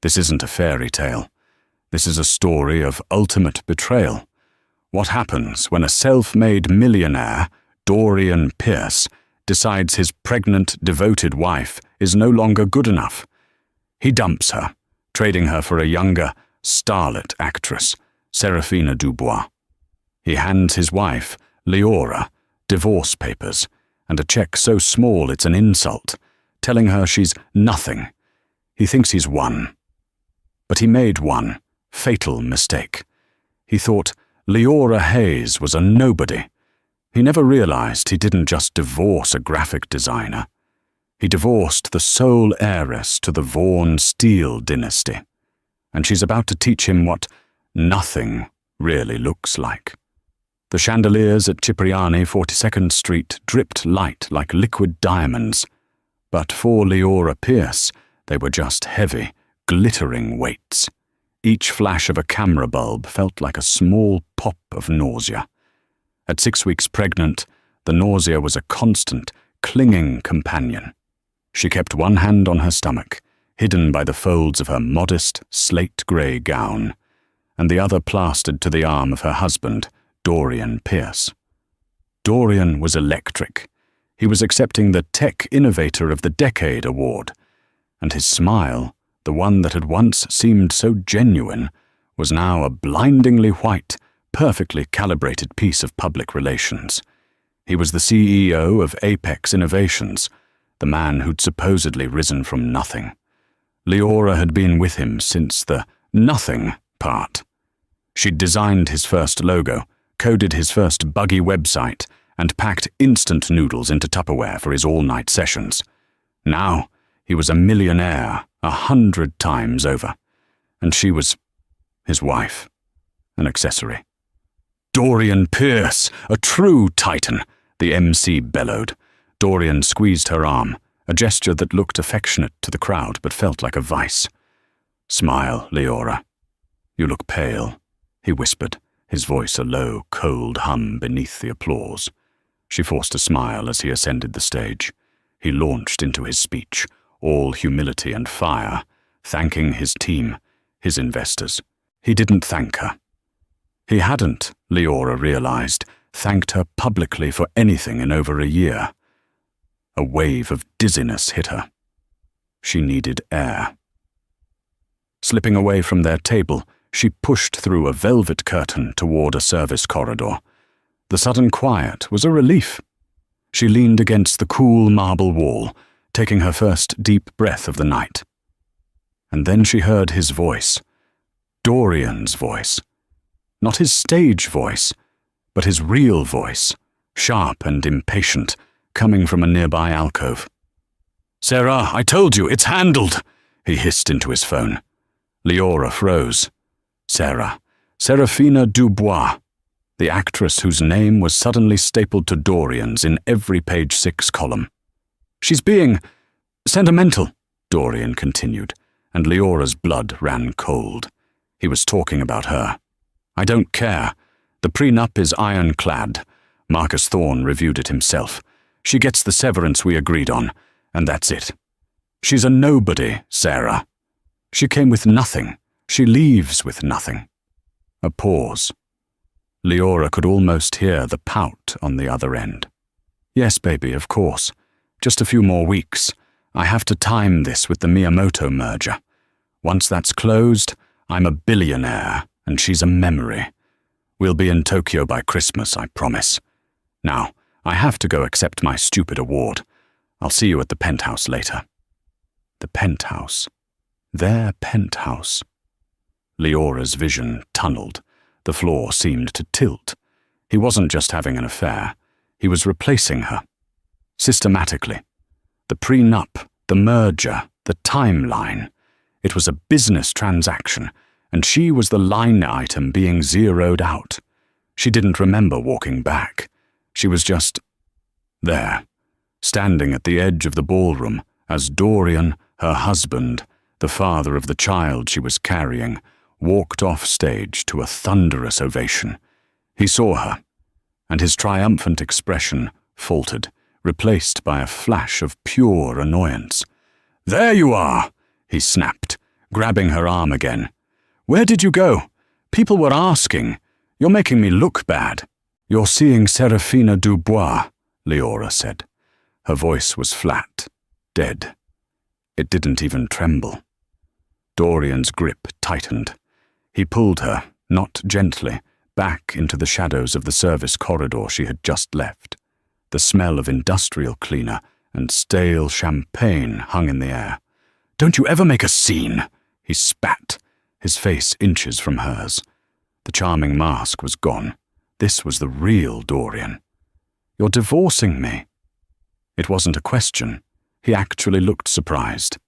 This isn't a fairy tale. This is a story of ultimate betrayal. What happens when a self-made millionaire, Dorian Pearce, decides his pregnant, devoted wife is no longer good enough? He dumps her, trading her for a younger, starlet actress, Serafina Dubois. He hands his wife, Leora, divorce papers, and a check so small it's an insult, telling her she's nothing. He thinks he's won. But he made one fatal mistake. He thought Leora Hayes was a nobody. He never realized he didn't just divorce a graphic designer. He divorced the sole heiress to the Vaughan Steele dynasty. And she's about to teach him what nothing really looks like. The chandeliers at Cipriani 42nd Street dripped light like liquid diamonds, but for Leora Pearce, they were just heavy, glittering weights. Each flash of a camera bulb felt like a small pop of nausea. At 6 weeks pregnant, the nausea was a constant, clinging companion. She kept one hand on her stomach, hidden by the folds of her modest, slate-grey gown, and the other plastered to the arm of her husband, Dorian Pearce. Dorian was electric. He was accepting the Tech Innovator of the Decade award, and his smile, the one that had once seemed so genuine, was now a blindingly white, perfectly calibrated piece of public relations. He was the CEO of Apex Innovations, the man who'd supposedly risen from nothing. Leora had been with him since the nothing part. She'd designed his first logo, coded his first buggy website, and packed instant noodles into Tupperware for his all-night sessions. Now, he was a millionaire 100 times over, and she was his wife, an accessory. "Dorian Pearce, a true titan," the MC bellowed. Dorian squeezed her arm, a gesture that looked affectionate to the crowd but felt like a vice. "Smile, Leora. You look pale," he whispered, his voice a low, cold hum beneath the applause. She forced a smile as he ascended the stage. He launched into his speech, all humility and fire, thanking his team, his investors. He didn't thank her. He hadn't, Leora realized, thanked her publicly for anything in over a year. A wave of dizziness hit her. She needed air. Slipping away from their table, she pushed through a velvet curtain toward a service corridor. The sudden quiet was a relief. She leaned against the cool marble wall, taking her first deep breath of the night. And then she heard his voice, Dorian's voice. Not his stage voice, but his real voice, sharp and impatient, coming from a nearby alcove. "Sarah, I told you, it's handled," he hissed into his phone. Leora froze. Sarah, Serafina Dubois, the actress whose name was suddenly stapled to Dorian's in every page 6 column. "She's being sentimental," Dorian continued, and Leora's blood ran cold. He was talking about her. "I don't care. The prenup is ironclad. Marcus Thorne reviewed it himself. She gets the severance we agreed on, and that's it. She's a nobody, Sarah. She came with nothing. She leaves with nothing." A pause. Leora could almost hear the pout on the other end. "Yes, baby, of course. Just a few more weeks. I have to time this with the Miyamoto merger. Once that's closed, I'm a billionaire, and she's a memory. We'll be in Tokyo by Christmas, I promise. Now, I have to go accept my stupid award. I'll see you at the penthouse later." The penthouse. Their penthouse. Leora's vision tunneled. The floor seemed to tilt. He wasn't just having an affair. He was replacing her. Systematically. The prenup, the merger, the timeline. It was a business transaction, and she was the line item being zeroed out. She didn't remember walking back. She was just there, standing at the edge of the ballroom as Dorian, her husband, the father of the child she was carrying, walked off stage to a thunderous ovation. He saw her, and his triumphant expression faltered, replaced by a flash of pure annoyance. "There you are," he snapped, grabbing her arm again. "Where did you go? People were asking. You're making me look bad." "You're seeing Serafina Dubois," Leora said. Her voice was flat, dead. It didn't even tremble. Dorian's grip tightened. He pulled her, not gently, back into the shadows of the service corridor she had just left. The smell of industrial cleaner and stale champagne hung in the air. "Don't you ever make a scene!" He spat, his face inches from hers. The charming mask was gone. This was the real Dorian. "You're divorcing me." It wasn't a question. He actually looked surprised.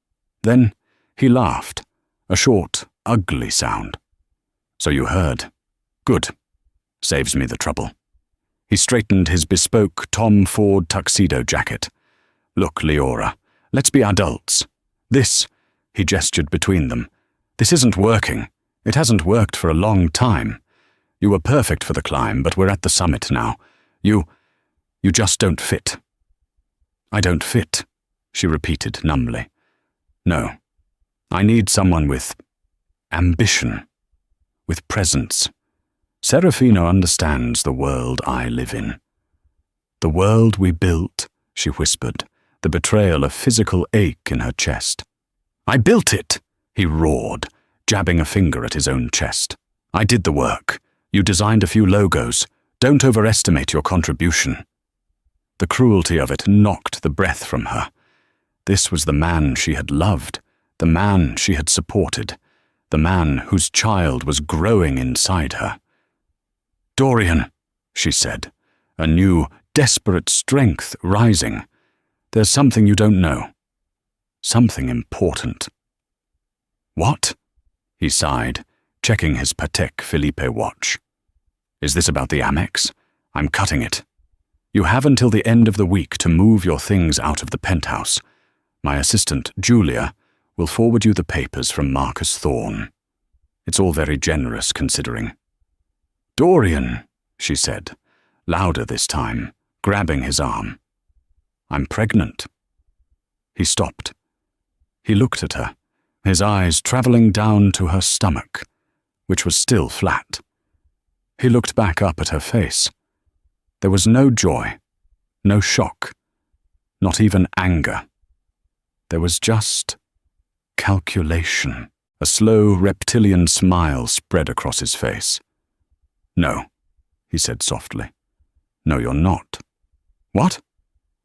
Then he laughed, a short, ugly sound. "So you heard. Good. Saves me the trouble." He straightened his bespoke Tom Ford tuxedo jacket. "Look, Leora, let's be adults. This," he gestured between them, "this isn't working. It hasn't worked for a long time. You were perfect for the climb, but we're at the summit now. You just don't fit." "I don't fit," she repeated numbly. "No. I need someone with ambition, with presence. Serafina understands the world I live in." "The world we built," she whispered, the betrayal a physical ache in her chest. "I built it," he roared, jabbing a finger at his own chest. "I did the work. You designed a few logos. Don't overestimate your contribution." The cruelty of it knocked the breath from her. This was the man she had loved, the man she had supported, the man whose child was growing inside her. "Dorian," she said, a new, desperate strength rising. "There's something you don't know. Something important." "What?" he sighed, checking his Patek Philippe watch. "Is this about the Amex? I'm cutting it. You have until the end of the week to move your things out of the penthouse. My assistant, Julia, will forward you the papers from Marcus Thorne. It's all very generous considering." "Dorian," she said, louder this time, grabbing his arm. "I'm pregnant." He stopped. He looked at her, his eyes traveling down to her stomach, which was still flat. He looked back up at her face. There was no joy, no shock, not even anger. There was just calculation. A slow reptilian smile spread across his face. "No," he said softly. "No, you're not." "What?"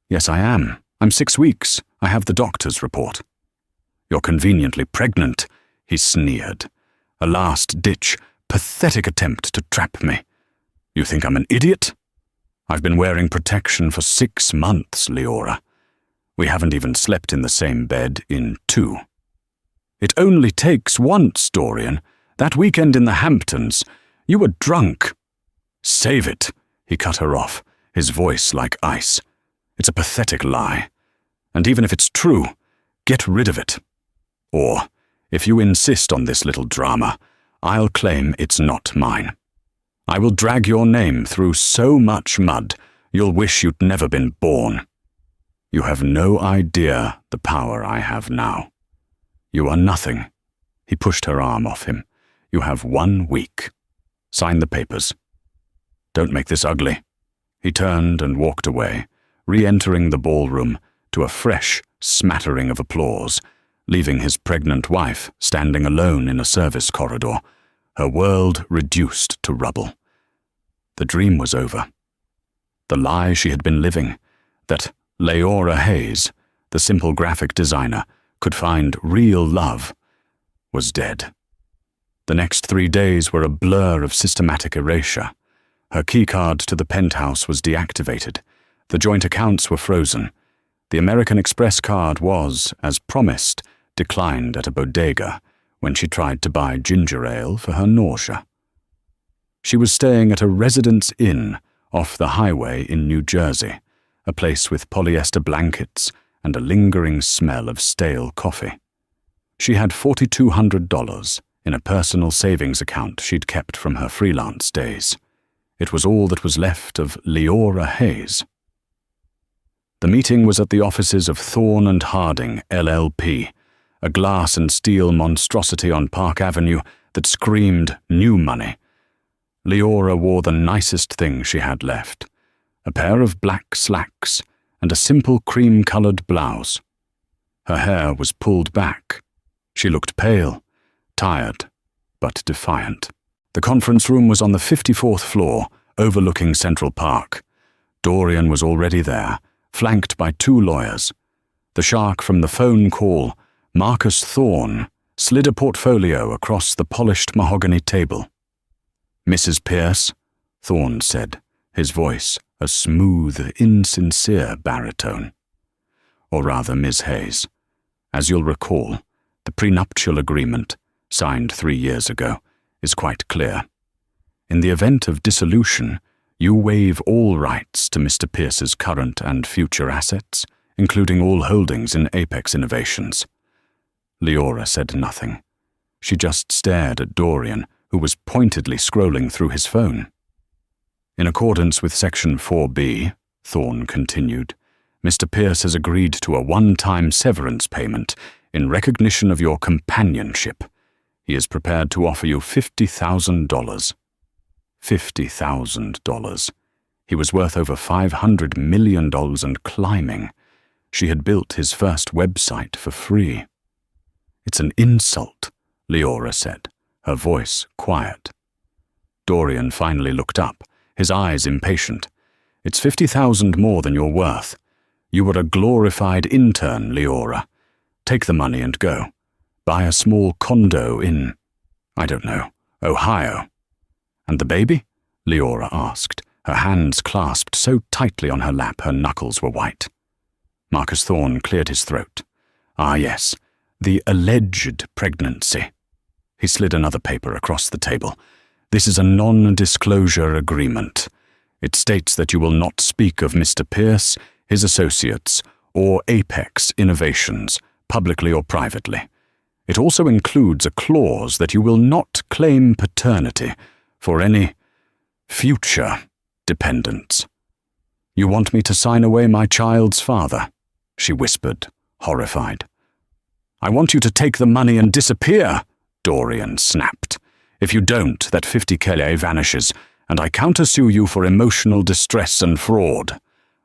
"Yes, I am. I'm 6 weeks. I have the doctor's report." "You're conveniently pregnant," he sneered. A last-ditch, pathetic attempt to trap me. "You think I'm an idiot? I've been wearing protection for 6 months, Leora. We haven't even slept in the same bed in 2. It only takes once, Dorian. That weekend in the Hamptons, you were drunk." "Save it," he cut her off, his voice like ice. "It's a pathetic lie. And even if it's true, get rid of it. Or, if you insist on this little drama, I'll claim it's not mine. I will drag your name through so much mud, you'll wish you'd never been born. You have no idea the power I have now. You are nothing." He pushed her arm off him. "You have 1 week. Sign the papers. Don't make this ugly." He turned and walked away, re-entering the ballroom to a fresh smattering of applause, leaving his pregnant wife standing alone in a service corridor, her world reduced to rubble. The dream was over. The lie she had been living, that Leora Hayes, the simple graphic designer, could find real love, was dead. The next 3 days were a blur of systematic erasure. Her keycard to the penthouse was deactivated. The joint accounts were frozen. The American Express card was, as promised, declined at a bodega when she tried to buy ginger ale for her nausea. She was staying at a Residence Inn off the highway in New Jersey, a place with polyester blankets and a lingering smell of stale coffee. She had $4,200 in a personal savings account she'd kept from her freelance days. It was all that was left of Leora Hayes. The meeting was at the offices of Thorne and Harding, LLP, a glass and steel monstrosity on Park Avenue that screamed new money. Leora wore the nicest thing she had left, a pair of black slacks and a simple cream-coloured blouse. Her hair was pulled back. She looked pale, tired, but defiant. The conference room was on the 54th floor, overlooking Central Park. Dorian was already there, flanked by 2 lawyers. The shark from the phone call, Marcus Thorne, slid a portfolio across the polished mahogany table. "Mrs. Pierce," Thorne said, his voice a smooth, insincere baritone. Or rather, Miss Hayes. As you'll recall, the prenuptial agreement, signed 3 years ago, is quite clear. In the event of dissolution, you waive all rights to Mr. Pierce's current and future assets, including all holdings in Apex Innovations. Leora said nothing. She just stared at Dorian, who was pointedly scrolling through his phone. In accordance with Section 4B, Thorne continued, Mr. Pierce has agreed to a one-time severance payment in recognition of your companionship. He is prepared to offer you $50,000. $50,000. He was worth over $500 million and climbing. She had built his first website for free. "It's an insult," Leora said, her voice quiet. Dorian finally looked up, his eyes impatient. "It's $50,000 more than you're worth. You were a glorified intern, Leora. Take the money and go. Buy a small condo in, I don't know, Ohio." "And the baby?" Leora asked, her hands clasped so tightly on her lap her knuckles were white. Marcus Thorne cleared his throat. "Ah, yes, the alleged pregnancy." He slid another paper across the table. "This is a non-disclosure agreement. It states that you will not speak of Mr. Pierce, his associates, or Apex Innovations, publicly or privately. It also includes a clause that you will not claim paternity for any future dependents." "You want me to sign away my child's father?" she whispered, horrified. "I want you to take the money and disappear," Dorian snapped. "If you don't, that 50K vanishes, and I countersue you for emotional distress and fraud.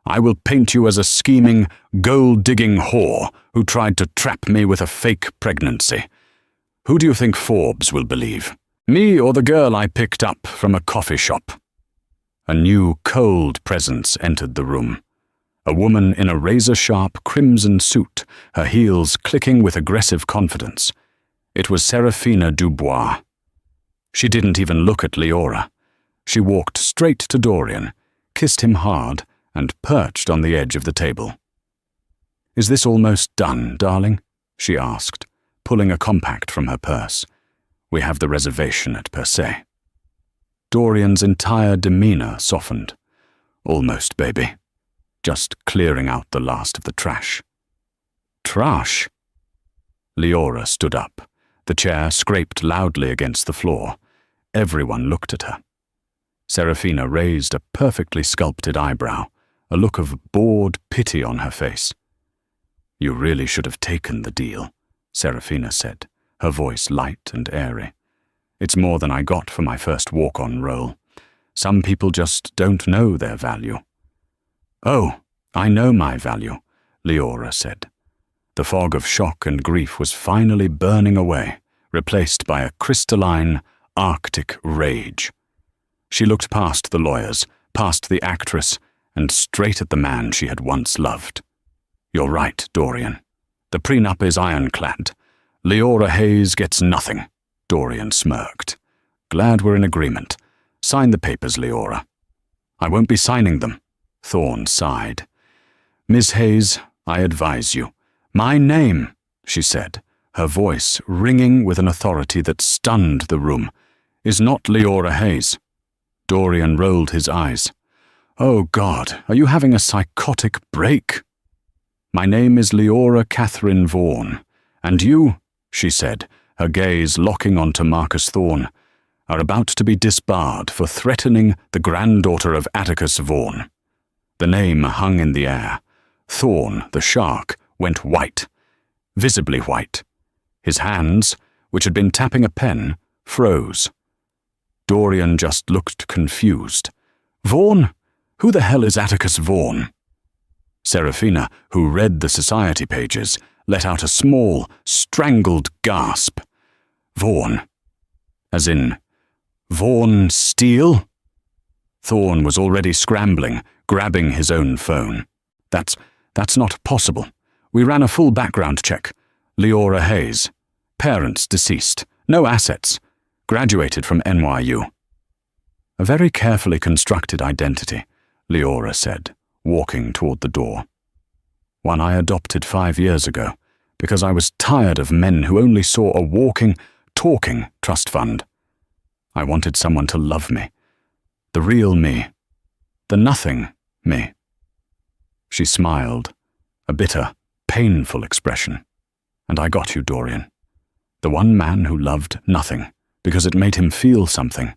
I will paint you as a scheming, gold-digging whore who tried to trap me with a fake pregnancy. Who do you think Forbes will believe? Me or the girl I picked up from a coffee shop?" A new, cold presence entered the room. A woman in a razor-sharp crimson suit, her heels clicking with aggressive confidence. It was Serafina Dubois. She didn't even look at Leora. She walked straight to Dorian, kissed him hard, and perched on the edge of the table. "Is this almost done, darling?" she asked, pulling a compact from her purse. "We have the reservation at Per Se." Dorian's entire demeanor softened. "Almost, baby. Just clearing out the last of the trash." "Trash?" Leora stood up. The chair scraped loudly against the floor. Everyone looked at her. Serafina raised a perfectly sculpted eyebrow, a look of bored pity on her face. "You really should have taken the deal," Serafina said, her voice light and airy. "It's more than I got for my first walk-on role. Some people just don't know their value." "Oh, I know my value," Leora said. The fog of shock and grief was finally burning away, replaced by a crystalline, arctic rage. She looked past the lawyers, past the actress, and straight at the man she had once loved. "You're right, Dorian. The prenup is ironclad. Leora Hayes gets nothing," Dorian smirked. "Glad we're in agreement. Sign the papers, Leora." "I won't be signing them," Thorne sighed. "Miss Hayes, I advise you." "My name," she said, her voice ringing with an authority that stunned the room, "is not Leora Hayes." Dorian rolled his eyes. "Oh God, are you having a psychotic break?" "My name is Leora Catherine Vaughan, and you," she said, her gaze locking onto Marcus Thorne, "are about to be disbarred for threatening the granddaughter of Atticus Vaughan." The name hung in the air. Thorne, the shark, went white, visibly white. His hands, which had been tapping a pen, froze. Dorian just looked confused. "Vaughan? Who the hell is Atticus Vaughan?" Seraphina, who read the society pages, let out a small, strangled gasp. "Vaughan? As in, Vaughan Steele?" Thorne was already scrambling, grabbing his own phone. That's not possible. We ran a full background check. Leora Hayes. Parents deceased. No assets. Graduated from NYU. "A very carefully constructed identity," Leora said, walking toward the door. "One I adopted 5 years ago, because I was tired of men who only saw a walking, talking trust fund. I wanted someone to love me. The real me. The nothing me." She smiled, a bitter, painful expression. "And I got you, Dorian. The one man who loved nothing, because it made him feel something."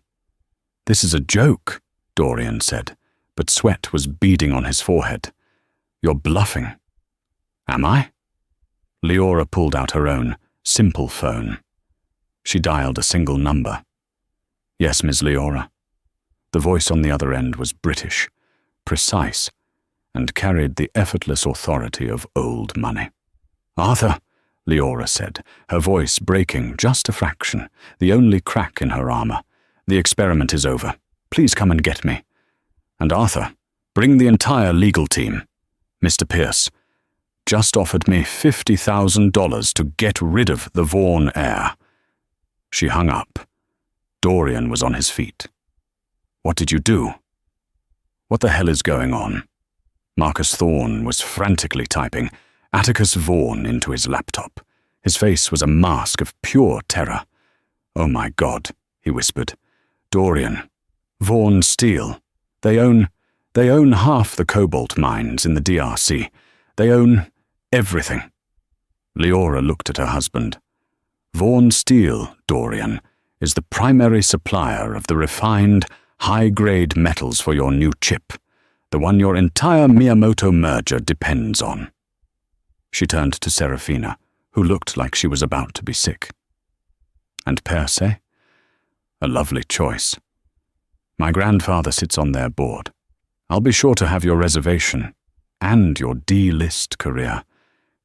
"This is a joke," Dorian said, but sweat was beading on his forehead. "You're bluffing." "Am I?" Leora pulled out her own, simple phone. She dialed a single number. "Yes, Miss Leora." The voice on the other end was British, precise, and carried the effortless authority of old money. "Arthur," Leora said, her voice breaking just a fraction, the only crack in her armor. "The experiment is over. Please come and get me. And Arthur, bring the entire legal team. Mr. Pierce just offered me $50,000 to get rid of the Vaughan heir." She hung up. Dorian was on his feet. "What did you do? What the hell is going on?" Marcus Thorne was frantically typing Atticus Vaughan into his laptop. His face was a mask of pure terror. "Oh my God," he whispered. "Dorian, Vaughan Steele. They own half the cobalt mines in the DRC. They own everything." Leora looked at her husband. "Vaughan Steele, Dorian, is the primary supplier of the refined, high-grade metals for your new chip, the one your entire Miyamoto merger depends on." She turned to Seraphina, who looked like she was about to be sick. "And Perse? A lovely choice. My grandfather sits on their board. I'll be sure to have your reservation and your D-list career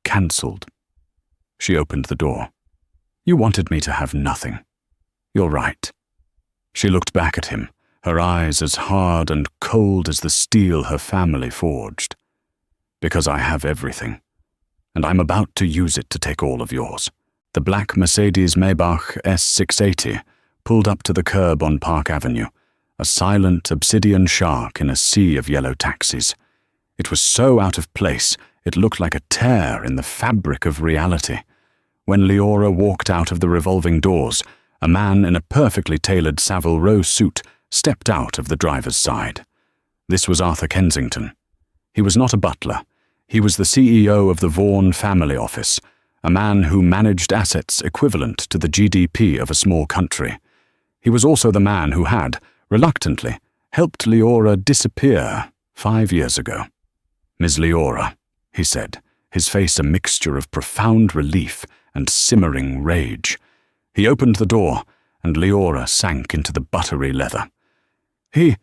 cancelled." She opened the door. "You wanted me to have nothing. You're right." She looked back at him, her eyes as hard and cold as the steel her family forged. "Because I have everything, and I'm about to use it to take all of yours." The black Mercedes-Maybach S680 pulled up to the curb on Park Avenue, a silent obsidian shark in a sea of yellow taxis. It was so out of place, it looked like a tear in the fabric of reality. When Leora walked out of the revolving doors, a man in a perfectly tailored Savile Row suit stepped out of the driver's side. This was Arthur Kensington. He was not a butler. He was the CEO of the Vaughan family office, a man who managed assets equivalent to the GDP of a small country. He was also the man who had, reluctantly, helped Leora disappear 5 years ago. "Miss Leora," he said, his face a mixture of profound relief and simmering rage. He opened the door, and Leora sank into the buttery leather. He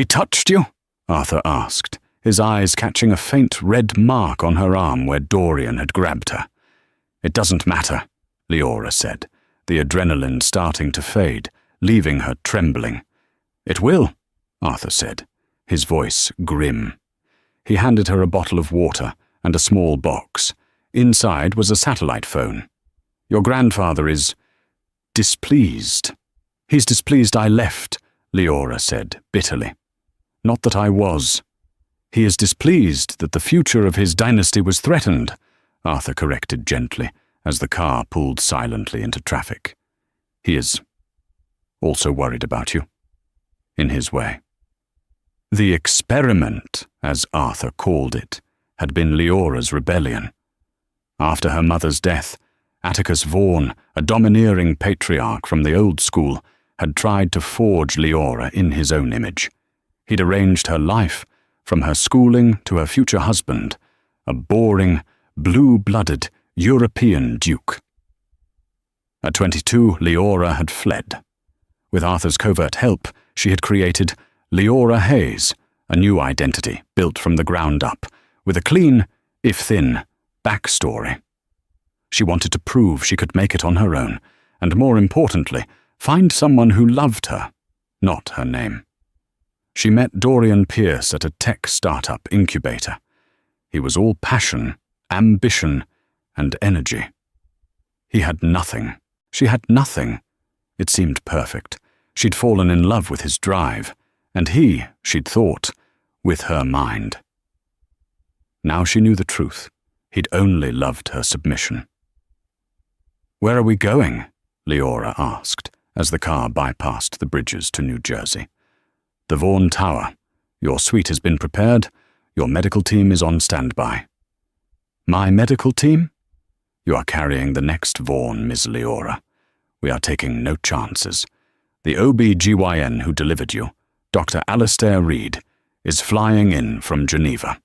touched you?" Arthur asked, his eyes catching a faint red mark on her arm where Dorian had grabbed her. "It doesn't matter," Leora said, the adrenaline starting to fade, leaving her trembling. "It will," Arthur said, his voice grim. He handed her a bottle of water and a small box. Inside was a satellite phone. "Your grandfather is displeased." "He's displeased I left," Leora said bitterly. "Not that I was." "He is displeased that the future of his dynasty was threatened," Arthur corrected gently as the car pulled silently into traffic. "He is also worried about you, in his way." The experiment, as Arthur called it, had been Leora's rebellion. After her mother's death, Atticus Vaughan, a domineering patriarch from the old school, had tried to forge Leora in his own image. He'd arranged her life, from her schooling to her future husband, a boring, blue-blooded European duke. At 22, Leora had fled. With Arthur's covert help, she had created Leora Hayes, a new identity built from the ground up, with a clean, if thin, backstory. She wanted to prove she could make it on her own, and more importantly, find someone who loved her, not her name. She met Dorian Pierce at a tech startup incubator. He was all passion, ambition, and energy. He had nothing. She had nothing. It seemed perfect. She'd fallen in love with his drive, and he, she'd thought, with her mind. Now she knew the truth. He'd only loved her submission. "Where are we going?" Leora asked, as the car bypassed the bridges to New Jersey. "The Vaughan Tower. Your suite has been prepared. Your medical team is on standby." "My medical team?" "You are carrying the next Vaughan, Miss Leora. We are taking no chances. The OB-GYN who delivered you, Dr. Alastair Reed, is flying in from Geneva."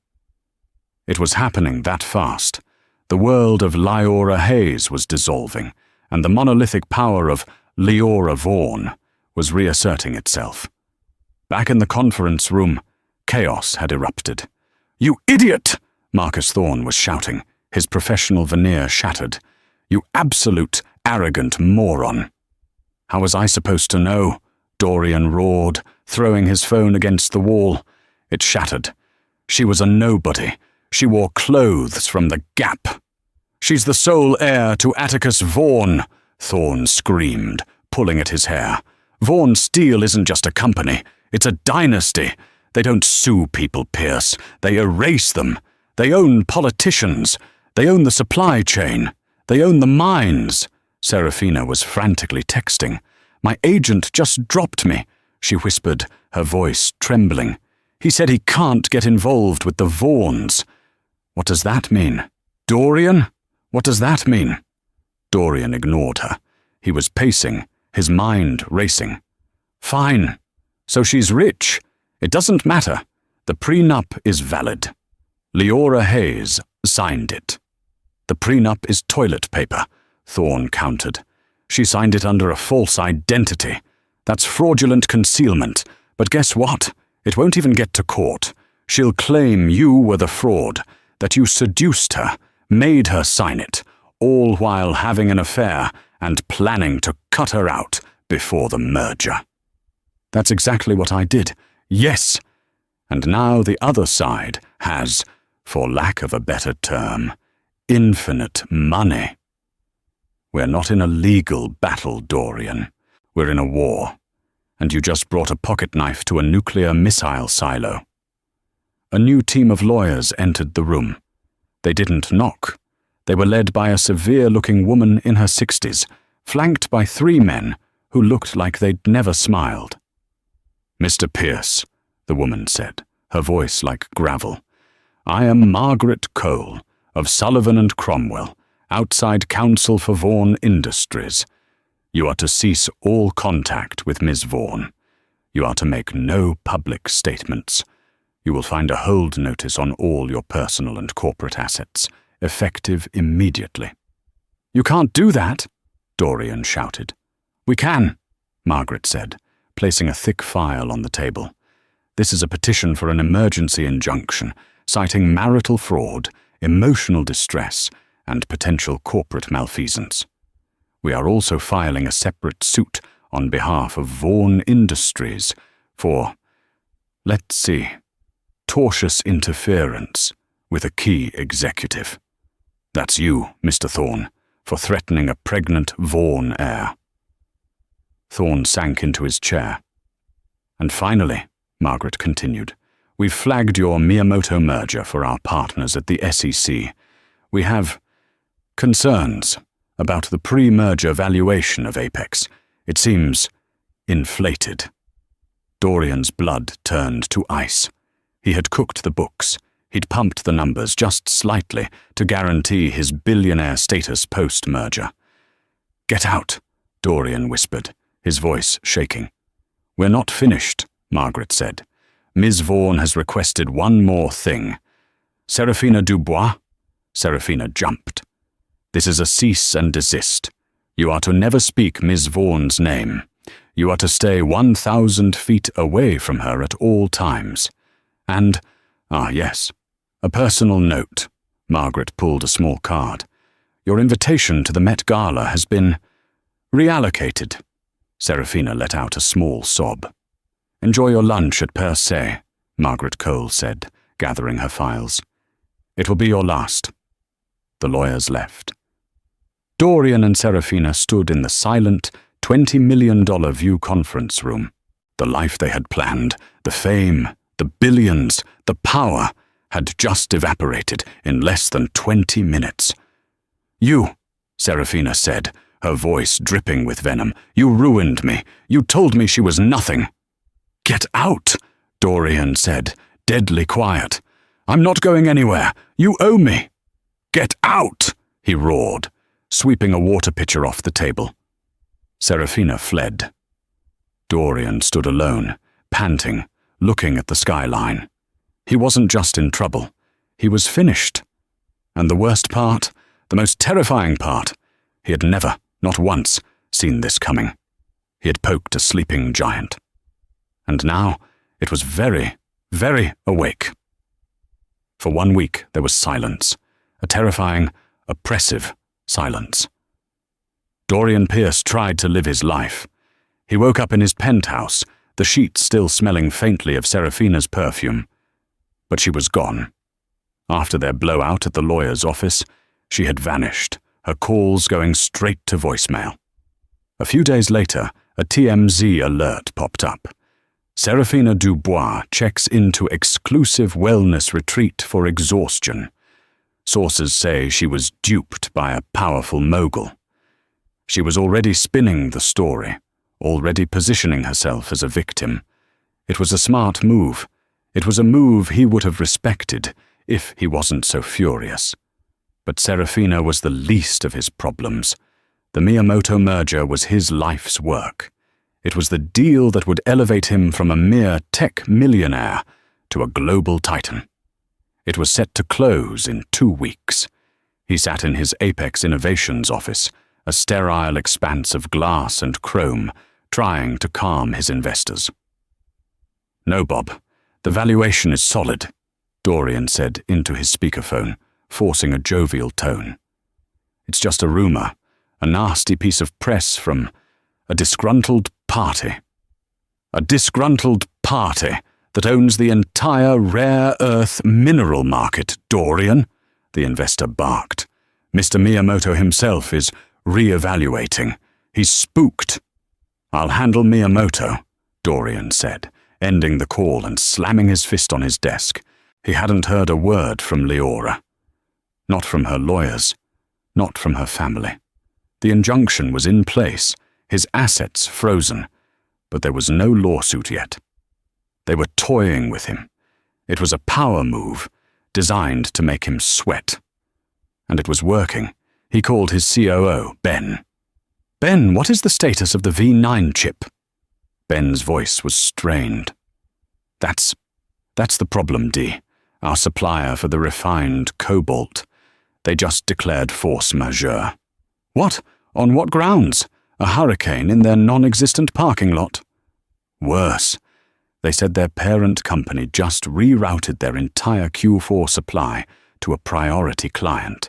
It was happening that fast. The world of Leora Hayes was dissolving, and the monolithic power of Leora Vaughan was reasserting itself. Back in the conference room, chaos had erupted. "You idiot!" Marcus Thorne was shouting, his professional veneer shattered. "You absolute, arrogant moron." "How was I supposed to know?" Dorian roared, throwing his phone against the wall. It shattered. She was a nobody. She wore clothes from the Gap. "She's the sole heir to Atticus Vaughan," Thorne screamed, pulling at his hair. "Vaughan Steel isn't just a company. It's a dynasty. They don't sue people, Pierce. They erase them. They own politicians. They own the supply chain. They own the mines." Serafina was frantically texting. "My agent just dropped me," she whispered, her voice trembling. "He said he can't get involved with the Vaughans." "What does that mean? Dorian? What does that mean?" Dorian ignored her. He was pacing, his mind racing. "Fine. So she's rich. It doesn't matter. The prenup is valid." Leora Hayes signed it. "The prenup is toilet paper," Thorne countered. "She signed it under a false identity. That's fraudulent concealment. But guess what? It won't even get to court. She'll claim you were the fraud, that you seduced her, made her sign it, all while having an affair and planning to cut her out before the merger." "That's exactly what I did. Yes. And now the other side has, for lack of a better term, infinite money." "We're not in a legal battle, Dorian. We're in a war. And you just brought a pocket knife to a nuclear missile silo." A new team of lawyers entered the room. They didn't knock. They were led by a severe-looking woman in her 60s, flanked by 3 men who looked like they'd never smiled. "Mr. Pierce," the woman said, her voice like gravel, "I am Margaret Cole, of Sullivan and Cromwell, outside counsel for Vaughan Industries. You are to cease all contact with Ms. Vaughan. You are to make no public statements. You will find a hold notice on all your personal and corporate assets, effective immediately." "You can't do that," Dorian shouted. "We can," Margaret said, placing a thick file on the table. "This is a petition for an emergency injunction, citing marital fraud, emotional distress, and potential corporate malfeasance. We are also filing a separate suit on behalf of Vaughan Industries for, let's see, tortious interference with a key executive. That's you, Mr. Thorne, for threatening a pregnant Vaughan heir." Thorne sank into his chair. "And finally," Margaret continued, "we've flagged your Miyamoto merger for our partners at the SEC. We have concerns about the pre-merger valuation of Apex. It seems inflated." Dorian's blood turned to ice. He had cooked the books. He'd pumped the numbers just slightly to guarantee his billionaire status post-merger. "Get out," Dorian whispered, his voice shaking. "We're not finished," Margaret said. "Ms. Vaughan has requested one more thing." "Serafina Dubois?" Serafina jumped. "This is a cease and desist. You are to never speak Miss Vaughan's name. You are to stay 1,000 feet away from her at all times. And, yes, a personal note. Margaret pulled a small card. Your invitation to the Met Gala has been reallocated. Serafina let out a small sob. Enjoy your lunch at Per Se, Margaret Cole said, gathering her files. It will be your last. The lawyers left. Dorian and Serafina stood in the silent, $20 million view conference room. The life they had planned, the fame, the billions, the power, had just evaporated in less than 20 minutes. You, Serafina said, her voice dripping with venom, you ruined me. You told me she was nothing. Get out, Dorian said, deadly quiet. I'm not going anywhere. You owe me. Get out, he roared, sweeping a water pitcher off the table. Serafina fled. Dorian stood alone, panting, looking at the skyline. He wasn't just in trouble. He was finished. And the worst part, the most terrifying part, he had never, not once, seen this coming. He had poked a sleeping giant. And now it was very, very awake. For 1 week there was silence, a terrifying, oppressive silence. Dorian Pierce tried to live his life. He woke up in his penthouse, the sheets still smelling faintly of Serafina's perfume. But she was gone. After their blowout at the lawyer's office, she had vanished, her calls going straight to voicemail. A few days later, a TMZ alert popped up. Serafina Dubois checks into exclusive wellness retreat for exhaustion. Sources say she was duped by a powerful mogul. She was already spinning the story, already positioning herself as a victim. It was a smart move. It was a move he would have respected if he wasn't so furious. But Serafina was the least of his problems. The Miyamoto merger was his life's work. It was the deal that would elevate him from a mere tech millionaire to a global titan. It was set to close in 2 weeks. He sat in his Apex Innovations office, a sterile expanse of glass and chrome, trying to calm his investors. No, Bob. The valuation is solid, Dorian said into his speakerphone, forcing a jovial tone. It's just a rumor, a nasty piece of press from a disgruntled party. A disgruntled party that owns the entire rare earth mineral market, Dorian, the investor barked. Mr. Miyamoto himself is re-evaluating. He's spooked. I'll handle Miyamoto, Dorian said, ending the call and slamming his fist on his desk. He hadn't heard a word from Leora. Not from her lawyers. Not from her family. The injunction was in place, his assets frozen, but there was no lawsuit yet. They were toying with him. It was a power move, designed to make him sweat. And it was working. He called his COO, Ben. Ben, what is the status of the V9 chip? Ben's voice was strained. That's the problem, D. Our supplier for the refined cobalt. They just declared force majeure. What? On what grounds? A hurricane in their non-existent parking lot? Worse. They said their parent company just rerouted their entire Q4 supply to a priority client.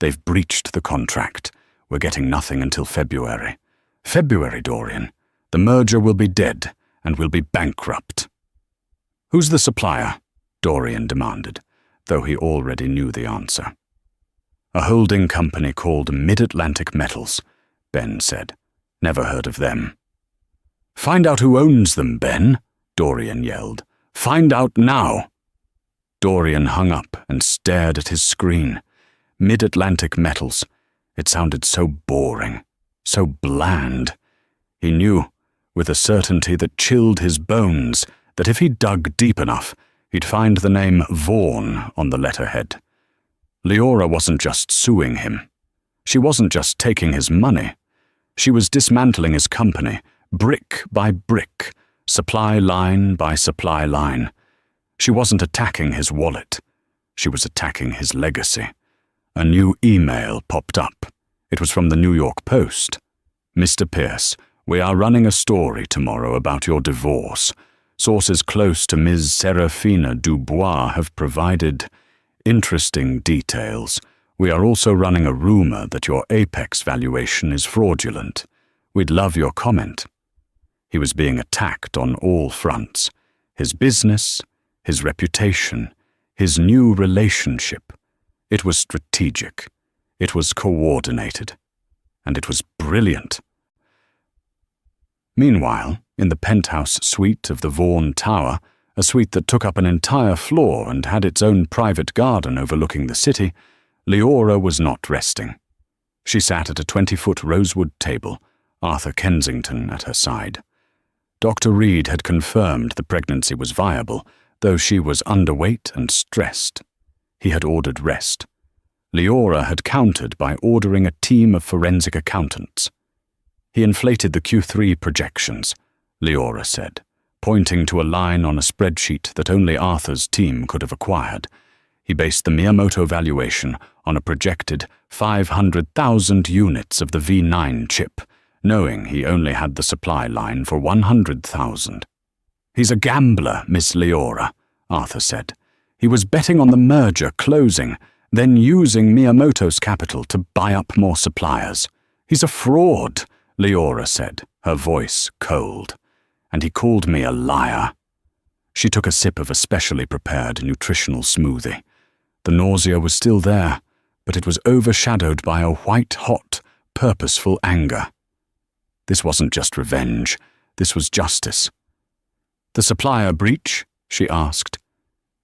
They've breached the contract. We're getting nothing until February. February, Dorian. The merger will be dead, and we'll be bankrupt. Who's the supplier? Dorian demanded, though he already knew the answer. A holding company called Mid-Atlantic Metals, Ben said. Never heard of them. Find out who owns them, Ben, Dorian yelled. Find out now. Dorian hung up and stared at his screen. Mid-Atlantic Metals. It sounded so boring, so bland. He knew, with a certainty that chilled his bones, that if he dug deep enough, he'd find the name Vaughan on the letterhead. Leora wasn't just suing him. She wasn't just taking his money. She was dismantling his company, brick by brick, supply line by supply line. She wasn't attacking his wallet. She was attacking his legacy. A new email popped up. It was from the New York Post. "Mr. Pierce, we are running a story tomorrow about your divorce. Sources close to Ms. Serafina Dubois have provided interesting details. We are also running a rumor that your Apex valuation is fraudulent. We'd love your comment." He was being attacked on all fronts. His business, his reputation, his new relationship. It was strategic. It was coordinated. And it was brilliant. Meanwhile, in the penthouse suite of the Vaughan Tower, a suite that took up an entire floor and had its own private garden overlooking the city, Leora was not resting. She sat at a 20-foot rosewood table, Arthur Kensington at her side. Dr. Reed had confirmed the pregnancy was viable, though she was underweight and stressed. He had ordered rest. Leora had countered by ordering a team of forensic accountants. He inflated the Q3 projections, Leora said, pointing to a line on a spreadsheet that only Arthur's team could have acquired. He based the Miyamoto valuation on a projected 500,000 units of the V9 chip, knowing he only had the supply line for 100,000. "He's a gambler, Miss Leora," Arthur said. "He was betting on the merger closing, then using Miyamoto's capital to buy up more suppliers. He's a fraud," Leora said, her voice cold. "And he called me a liar." She took a sip of a specially prepared nutritional smoothie. The nausea was still there, but it was overshadowed by a white-hot, purposeful anger. This wasn't just revenge. This was justice. "The supplier breach?" she asked.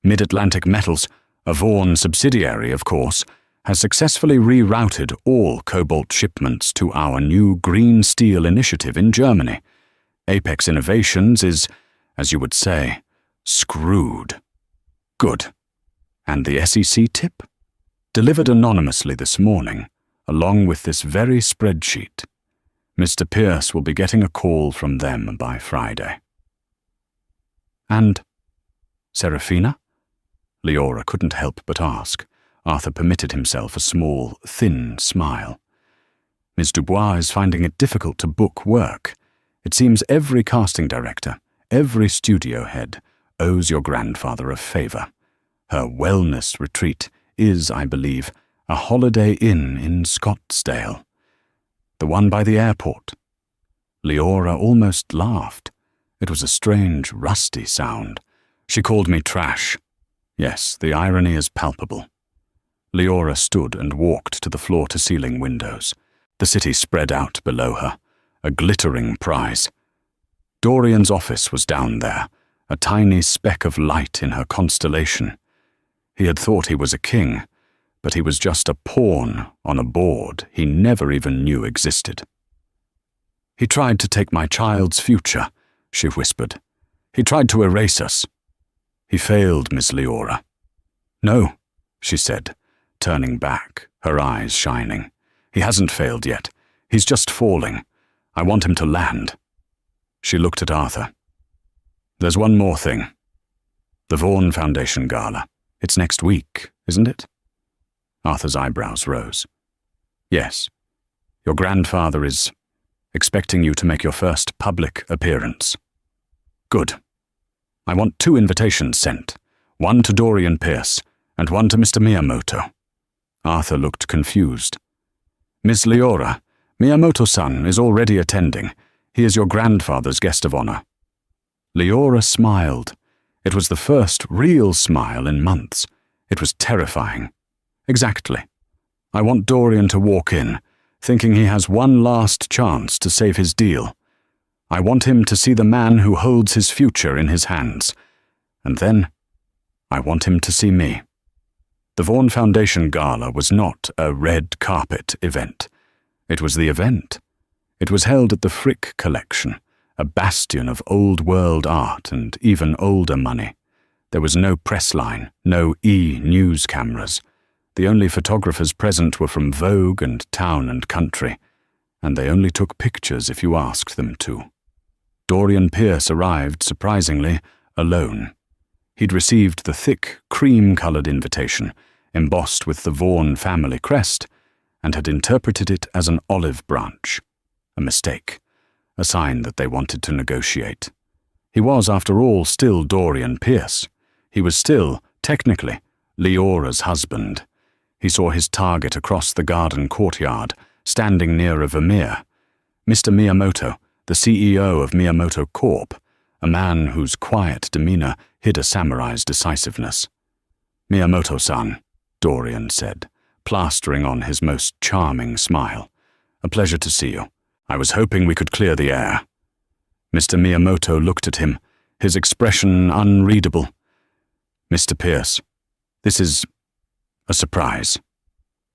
"Mid-Atlantic Metals, a Vaughan subsidiary, of course, has successfully rerouted all cobalt shipments to our new green steel initiative in Germany. Apex Innovations is, as you would say, screwed." "Good. And the SEC tip?" "Delivered anonymously this morning, along with this very spreadsheet. Mr. Pierce will be getting a call from them by Friday." "And Serafina?" Leora couldn't help but ask. Arthur permitted himself a small, thin smile. "Ms. Dubois is finding it difficult to book work. It seems every casting director, every studio head, owes your grandfather a favor. Her wellness retreat is, I believe, a Holiday Inn in Scottsdale. The one by the airport." Leora almost laughed. It was a strange, rusty sound. "She called me trash. Yes, the irony is palpable." Leora stood and walked to the floor-to-ceiling windows. The city spread out below her, a glittering prize. Dorian's office was down there, a tiny speck of light in her constellation. He had thought he was a king, but he was just a pawn on a board he never even knew existed. "He tried to take my child's future," she whispered. "He tried to erase us." "He failed, Miss Leora." "No," she said, turning back, her eyes shining. "He hasn't failed yet. He's just falling. I want him to land." She looked at Arthur. "There's one more thing. The Vaughan Foundation Gala. It's next week, isn't it?" Arthur's eyebrows rose. "Yes. Your grandfather is expecting you to make your first public appearance." "Good. I want 2 invitations sent, one to Dorian Pierce and one to Mr. Miyamoto." Arthur looked confused. "Miss Leora, Miyamoto-san is already attending. He is your grandfather's guest of honor." Leora smiled. It was the first real smile in months. It was terrifying. "Exactly. I want Dorian to walk in, thinking he has one last chance to save his deal. I want him to see the man who holds his future in his hands. And then, I want him to see me." The Vaughan Foundation Gala was not a red carpet event. It was the event. It was held at the Frick Collection, a bastion of old-world art and even older money. There was no press line, no E-news cameras. The only photographers present were from Vogue and Town and Country, and they only took pictures if you asked them to. Dorian Pierce arrived, surprisingly, alone. He'd received the thick, cream-colored invitation, embossed with the Vaughan family crest, and had interpreted it as an olive branch. A mistake, a sign that they wanted to negotiate. He was, after all, still Dorian Pierce. He was still, technically, Leora's husband. He saw his target across the garden courtyard, standing near a Vermeer. Mr. Miyamoto, the CEO of Miyamoto Corp., a man whose quiet demeanor hid a samurai's decisiveness. "Miyamoto-san," Dorian said, plastering on his most charming smile. "A pleasure to see you. I was hoping we could clear the air." Mr. Miyamoto looked at him, his expression unreadable. "Mr. Pierce, this is a surprise.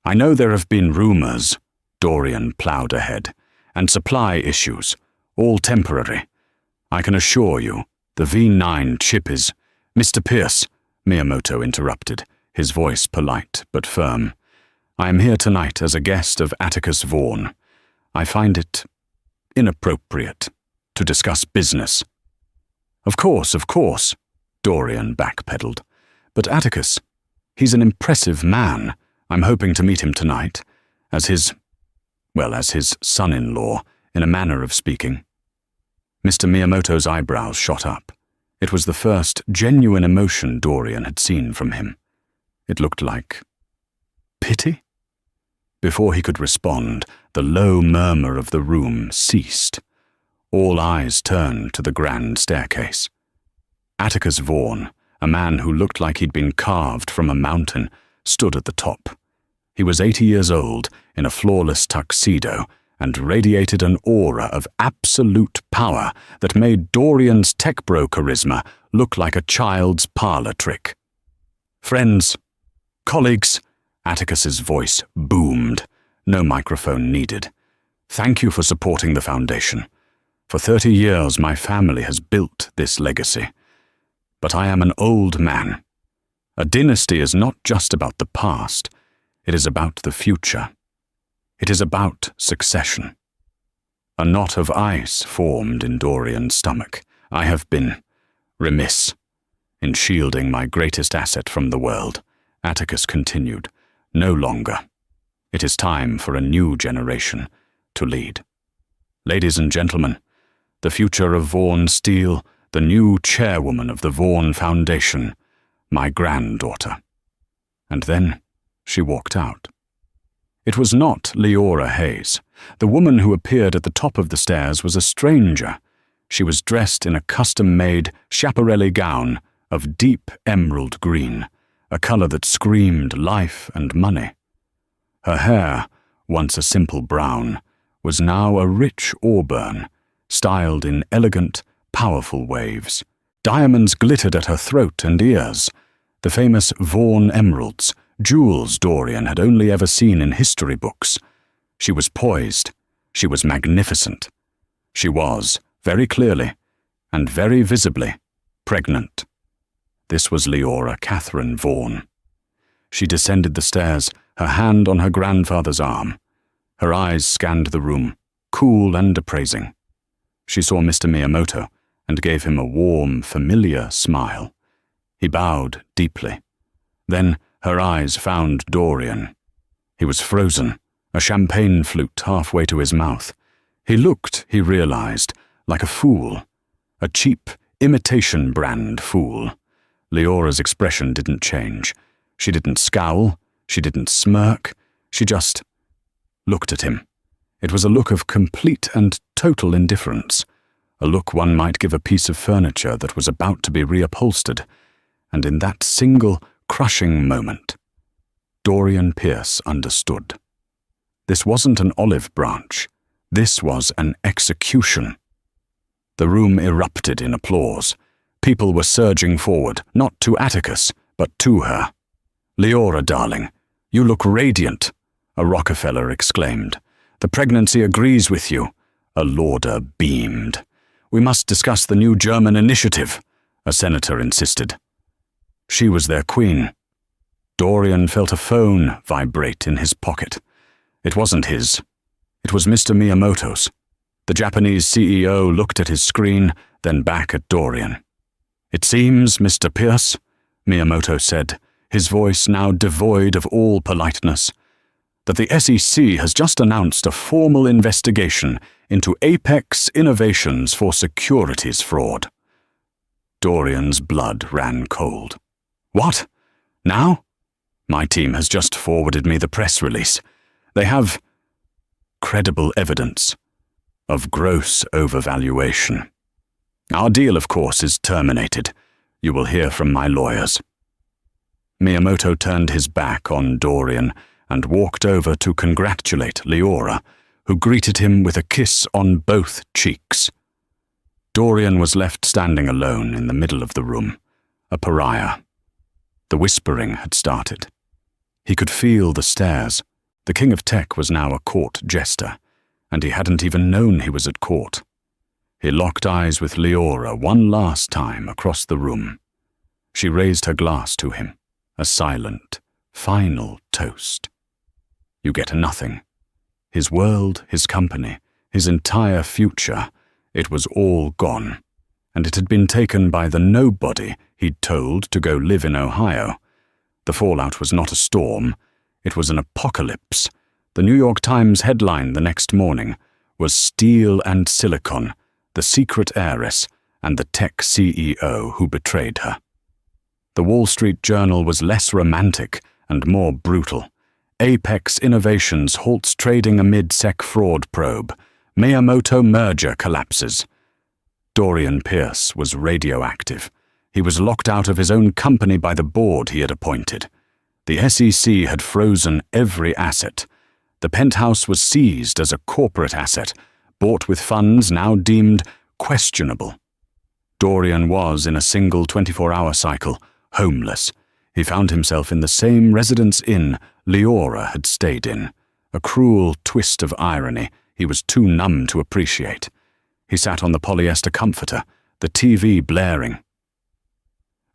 I know there have been rumors," Dorian plowed ahead, "and supply issues, all temporary. I can assure you, the V9 chip is—" "Mr. Pierce," Miyamoto interrupted, his voice polite but firm. "I am here tonight as a guest of Atticus Vaughan. I find it inappropriate to discuss business." Of course," Dorian backpedaled. "But Atticus, he's an impressive man. I'm hoping to meet him tonight, as his son-in-law, in a manner of speaking." Mr. Miyamoto's eyebrows shot up. It was the first genuine emotion Dorian had seen from him. It looked like pity? Before he could respond, the low murmur of the room ceased. All eyes turned to the grand staircase. Atticus Vaughan, a man who looked like he'd been carved from a mountain, stood at the top. He was 80 years old, in a flawless tuxedo, and radiated an aura of absolute power that made Dorian's tech bro charisma look like a child's parlor trick. "Friends, colleagues," Atticus's voice boomed, no microphone needed. "Thank you for supporting the foundation. For 30 years my family has built this legacy. But I am an old man. A dynasty is not just about the past, it is about the future. It is about succession." A knot of ice formed in Dorian's stomach. "I have been remiss in shielding my greatest asset from the world," Atticus continued. "No longer. It is time for a new generation to lead. Ladies and gentlemen, the future of Vaughan Steel, the new chairwoman of the Vaughan Foundation, my granddaughter." And then she walked out. It was not Leora Hayes. The woman who appeared at the top of the stairs was a stranger. She was dressed in a custom-made Schiaparelli gown of deep emerald green, a color that screamed life and money. Her hair, once a simple brown, was now a rich auburn, styled in elegant, powerful waves. Diamonds glittered at her throat and ears, the famous Vaughan emeralds, jewels Dorian had only ever seen in history books. She was poised. She was magnificent. She was, very clearly, and very visibly, pregnant. This was Leora Catherine Vaughan. She descended the stairs, her hand on her grandfather's arm. Her eyes scanned the room, cool and appraising. She saw Mr. Miyamoto and gave him a warm, familiar smile. He bowed deeply. Then her eyes found Dorian. He was frozen, a champagne flute halfway to his mouth. He looked, he realized, like a fool, a cheap, imitation brand fool. Leora's expression didn't change. She didn't scowl, she didn't smirk, she just looked at him. It was a look of complete and total indifference, a look one might give a piece of furniture that was about to be reupholstered, and in that single, crushing moment, Dorian Pierce understood. This wasn't an olive branch. This was an execution. The room erupted in applause. People were surging forward, not to Atticus, but to her. "Leora, darling, you look radiant," a Rockefeller exclaimed. "The pregnancy agrees with you," a Lauder beamed. "We must discuss the new German initiative," a senator insisted. She was their queen. Dorian felt a phone vibrate in his pocket. It wasn't his. It was Mr. Miyamoto's. The Japanese CEO looked at his screen, then back at Dorian. "It seems, Mr. Pierce," Miyamoto said, his voice now devoid of all politeness, that the SEC has just announced a formal investigation into Apex Innovations for securities fraud. Dorian's blood ran cold. What? Now? My team has just forwarded me the press release. They have credible evidence of gross overvaluation. Our deal, of course, is terminated. You will hear from my lawyers. Miyamoto turned his back on Dorian and walked over to congratulate Leora, who greeted him with a kiss on both cheeks. Dorian was left standing alone in the middle of the room, a pariah. The whispering had started. He could feel the stares. The King of Tech was now a court jester, and he hadn't even known he was at court. He locked eyes with Leora one last time across the room. She raised her glass to him, a silent, final toast. You get nothing. His world, his company, his entire future, it was all gone, and it had been taken by the nobody he'd told to go live in Ohio. The fallout was not a storm, it was an apocalypse. The New York Times headline the next morning was "Steel and Silicon, the secret heiress and the tech CEO who betrayed her." The Wall Street Journal was less romantic and more brutal. Apex Innovations halts trading amid SEC fraud probe. Miyamoto merger collapses. Dorian Pierce was radioactive. He was locked out of his own company by the board he had appointed. The SEC had frozen every asset. The penthouse was seized as a corporate asset, bought with funds now deemed questionable. Dorian was, in a single 24-hour cycle, homeless. He found himself in the same residence inn Leora had stayed in, a cruel twist of irony he was too numb to appreciate. He sat on the polyester comforter, the TV blaring.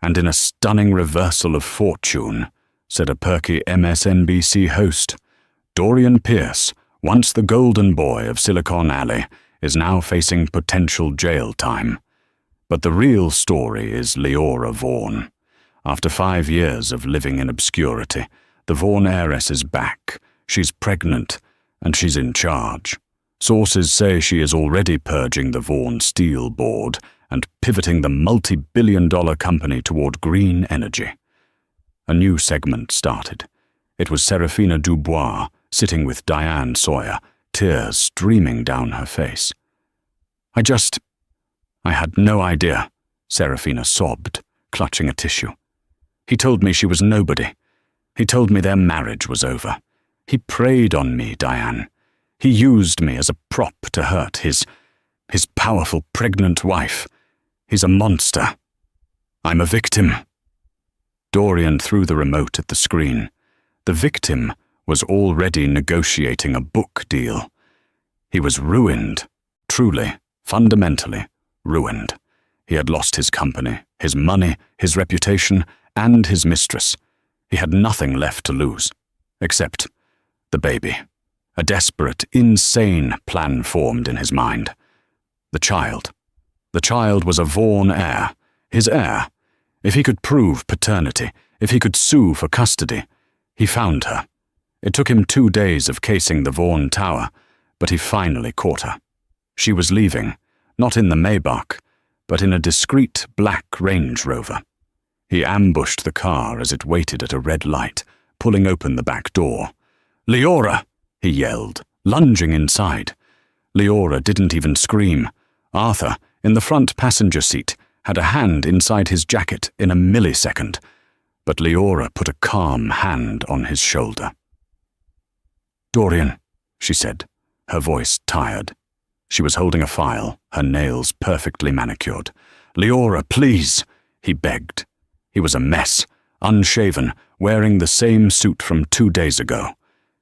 And in a stunning reversal of fortune, said a perky MSNBC host, Dorian Pierce, once the golden boy of Silicon Alley, is now facing potential jail time. But the real story is Leora Vaughn. After 5 years of living in obscurity, the Vaughn heiress is back. She's pregnant, and she's in charge. Sources say she is already purging the Vaughn Steel board and pivoting the multi-billion-dollar company toward green energy. A new segment started. It was Serafina Dubois sitting with Diane Sawyer, tears streaming down her face. I had no idea, Serafina sobbed, clutching a tissue. He told me she was nobody. He told me their marriage was over. He preyed on me, Diane. He used me as a prop to hurt his powerful pregnant wife. He's a monster. I'm a victim. Dorian threw the remote at the screen. The victim was already negotiating a book deal. He was ruined, truly, fundamentally ruined. He had lost his company, his money, his reputation, and his mistress. He had nothing left to lose, except the baby. A desperate, insane plan formed in his mind. The child. The child was a Vaughn heir, his heir. If he could prove paternity, if he could sue for custody, he found her. It took him 2 days of casing the Vaughn Tower, but he finally caught her. She was leaving, not in the Maybach, but in a discreet black Range Rover. He ambushed the car as it waited at a red light, pulling open the back door. "Leora!" he yelled, lunging inside. Leora didn't even scream. Arthur, in the front passenger seat, had a hand inside his jacket in a millisecond, but Leora put a calm hand on his shoulder. "Dorian," she said, her voice tired. She was holding a file, her nails perfectly manicured. "Leora, please," he begged. He was a mess, unshaven, wearing the same suit from 2 days ago.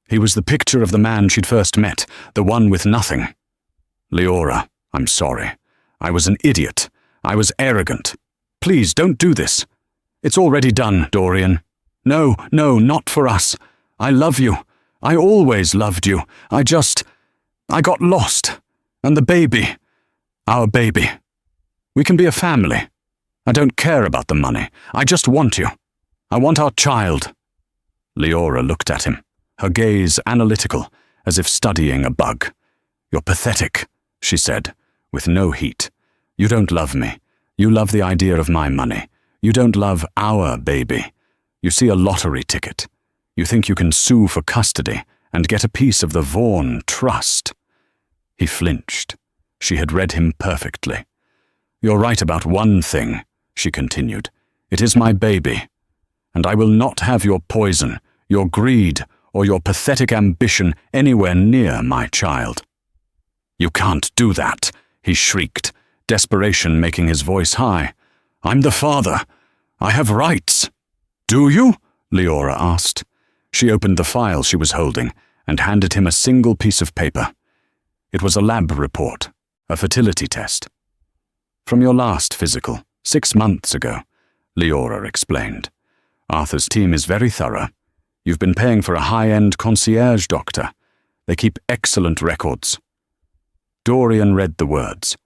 He was the picture of the man she'd first met, the one with nothing. "Leora, I'm sorry. I was an idiot. I was arrogant. Please don't do this. It's already done, Dorian. No, not for us. I love you. I always loved you. I got lost. And the baby. Our baby. We can be a family. I don't care about the money. I just want you. I want our child." Leora looked at him. her gaze analytical, as if studying a bug. "You're pathetic," she said, with no heat. "You don't love me. You love the idea of my money. You don't love our baby. You see a lottery ticket. You think you can sue for custody and get a piece of the Vaughan trust." He flinched. She had read him perfectly. "You're right about one thing," she continued. "It is my baby. And I will not have your poison, your greed, or your pathetic ambition anywhere near my child." "You can't do that," he shrieked, desperation making his voice high. "I'm the father. I have rights." "Do you?" Leora asked. She opened the file she was holding and handed him a single piece of paper. It was a lab report, a fertility test. "From your last physical, 6 months ago," Leora explained. "Arthur's team is very thorough. You've been paying for a high-end concierge doctor. They keep excellent records." Dorian read the words.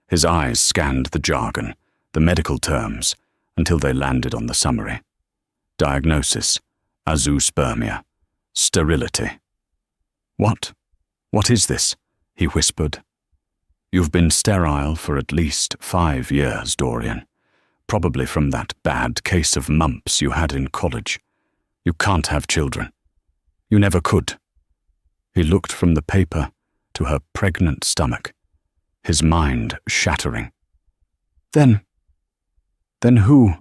His eyes scanned the jargon, the medical terms, until they landed on the summary. Diagnosis: azoospermia. Sterility. What is this?" he whispered. "You've been sterile for at least 5 years, Dorian. Probably from that bad case of mumps you had in college. You can't have children. You never could." He looked from the paper to her pregnant stomach, his mind shattering. Then who?"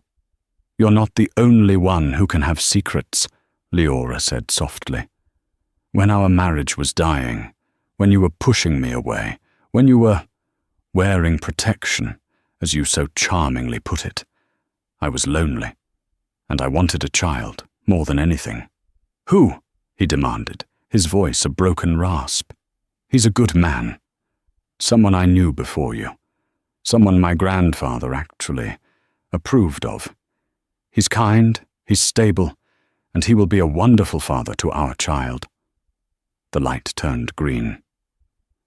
"You're not the only one who can have secrets," Leora said softly. "When our marriage was dying, when you were pushing me away, when you were wearing protection, as you so charmingly put it, I was lonely, and I wanted a child more than anything." "Who?" he demanded, his voice a broken rasp. "He's a good man. Someone I knew before you. Someone my grandfather actually approved of. He's kind, he's stable, and he will be a wonderful father to our child." The light turned green.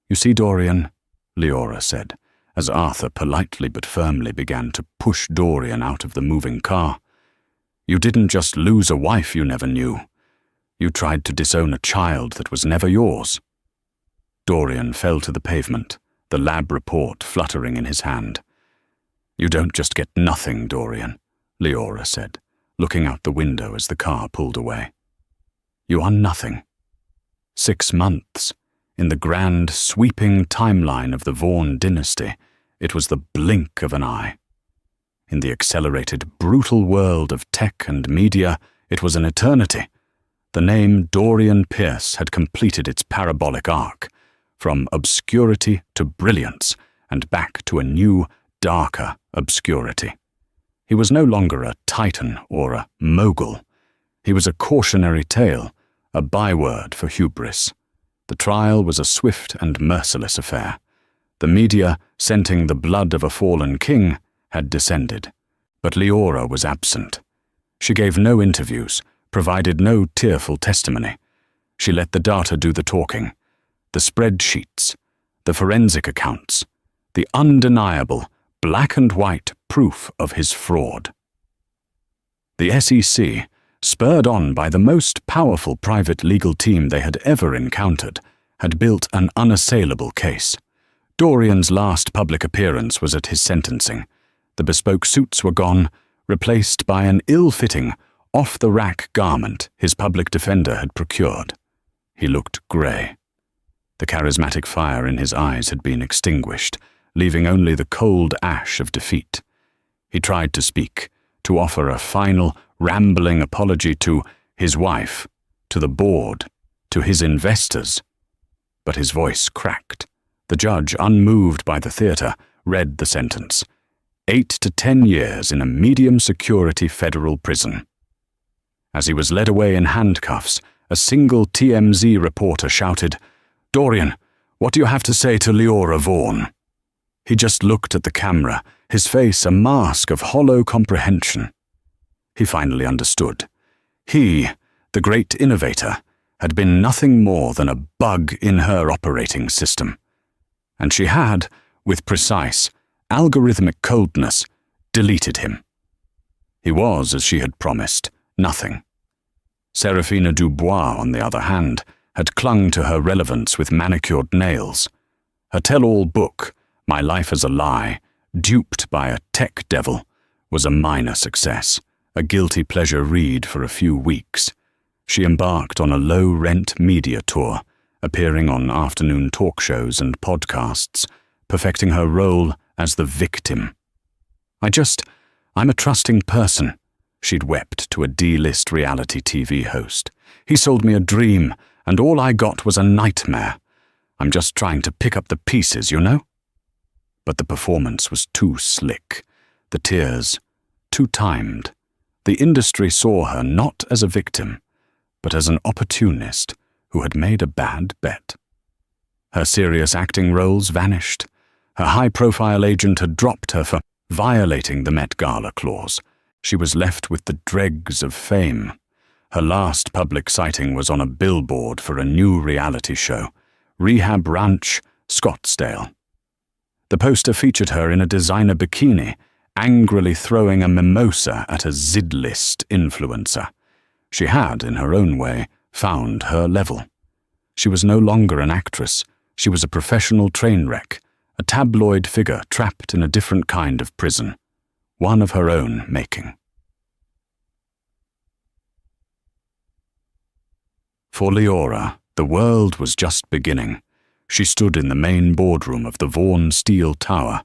"You see, Dorian," Leora said, as Arthur politely but firmly began to push Dorian out of the moving car. "You didn't just lose a wife you never knew. You tried to disown a child that was never yours." Dorian fell to the pavement, the lab report fluttering in his hand. "You don't just get nothing, Dorian," Leora said, looking out the window as the car pulled away. "You are nothing. 6 months. In the grand, sweeping timeline of the Vaughan dynasty, it was the blink of an eye. In the accelerated, brutal world of tech and media, it was an eternity. The name Dorian Pierce had completed its parabolic arc, from obscurity to brilliance, and back to a new, darker obscurity. He was no longer a titan or a mogul. He was a cautionary tale, a byword for hubris. The trial was a swift and merciless affair. The media, scenting the blood of a fallen king, had descended. But Leora was absent. She gave no interviews, provided no tearful testimony. She let the data do the talking. The spreadsheets, the forensic accounts, the undeniable, black and white proof of his fraud. The SEC, spurred on by the most powerful private legal team they had ever encountered, had built an unassailable case. Dorian's last public appearance was at his sentencing. The bespoke suits were gone, replaced by an ill-fitting, off-the-rack garment his public defender had procured. He looked grey. The charismatic fire in his eyes had been extinguished, leaving only the cold ash of defeat. He tried to speak, to offer a final, rambling apology to his wife, to the board, to his investors. But his voice cracked. The judge, unmoved by the theatre, read the sentence: 8 to 10 years in a medium-security federal prison. As he was led away in handcuffs, a single TMZ reporter shouted, "Dorian, what do you have to say to Leora Vaughan?" He just looked at the camera, his face a mask of hollow comprehension. He finally understood. He, the great innovator, had been nothing more than a bug in her operating system. And she had, with precise, algorithmic coldness, deleted him. He was, as she had promised, nothing. Seraphina Dubois, on the other hand, had clung to her relevance with manicured nails. Her tell-all book, My Life as a Lie, duped by a tech devil, was a minor success, a guilty pleasure read for a few weeks. She embarked on a low-rent media tour, appearing on afternoon talk shows and podcasts, perfecting her role as the victim. I'm a trusting person, she'd wept to a D-list reality TV host. He sold me a dream, and all I got was a nightmare. I'm just trying to pick up the pieces, you know? But the performance was too slick, the tears too timed. The industry saw her not as a victim, but as an opportunist who had made a bad bet. Her serious acting roles vanished. Her high-profile agent had dropped her for violating the Met Gala clause. She was left with the dregs of fame. Her last public sighting was on a billboard for a new reality show, Rehab Ranch, Scottsdale. The poster featured her in a designer bikini, angrily throwing a mimosa at a Z-list influencer. She had, in her own way, found her level. She was no longer an actress. She was a professional train wreck, a tabloid figure trapped in a different kind of prison, one of her own making. For Leora, the world was just beginning. She stood in the main boardroom of the Vaughan Steel Tower.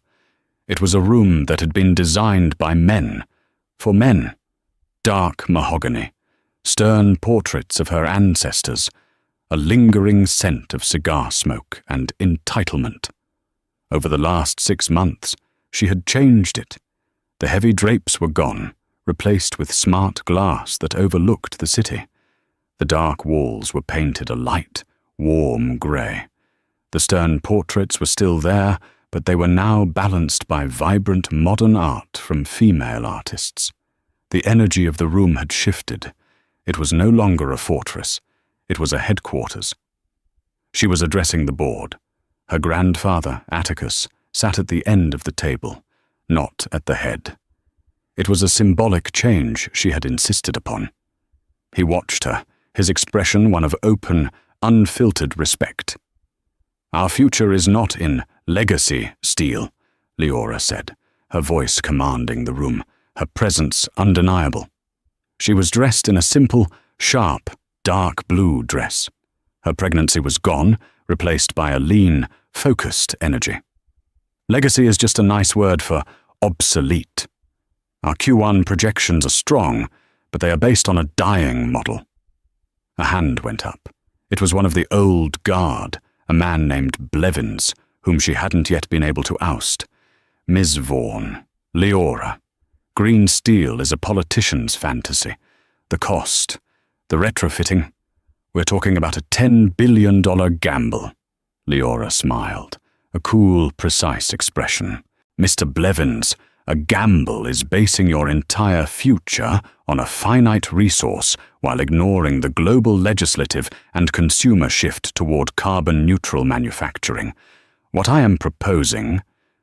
It was a room that had been designed by men, for men. Dark mahogany, stern portraits of her ancestors, a lingering scent of cigar smoke and entitlement. Over the last 6 months, she had changed it. The heavy drapes were gone, replaced with smart glass that overlooked the city. The dark walls were painted a light, warm grey. The stern portraits were still there, but they were now balanced by vibrant modern art from female artists. The energy of the room had shifted. It was no longer a fortress. It was a headquarters. She was addressing the board. Her grandfather, Atticus, sat at the end of the table, not at the head. It was a symbolic change she had insisted upon. He watched her, his expression one of open, unfiltered respect. "Our future is not in legacy, Steele," Leora said, her voice commanding the room, her presence undeniable. She was dressed in a simple, sharp, dark blue dress. Her pregnancy was gone, replaced by a lean, focused energy. Legacy is just a nice word for obsolete. Our Q1 projections are strong, but they are based on a dying model. A hand went up. It was one of the old guard, a man named Blevins, whom she hadn't yet been able to oust. Ms. Vaughan, Leora. Green steel is a politician's fantasy. The cost, the retrofitting. We're talking about a $10 billion gamble. Leora smiled, a cool, precise expression. Mr. Blevins, a gamble is basing your entire future on a finite resource while ignoring the global legislative and consumer shift toward carbon-neutral manufacturing. What I am proposing,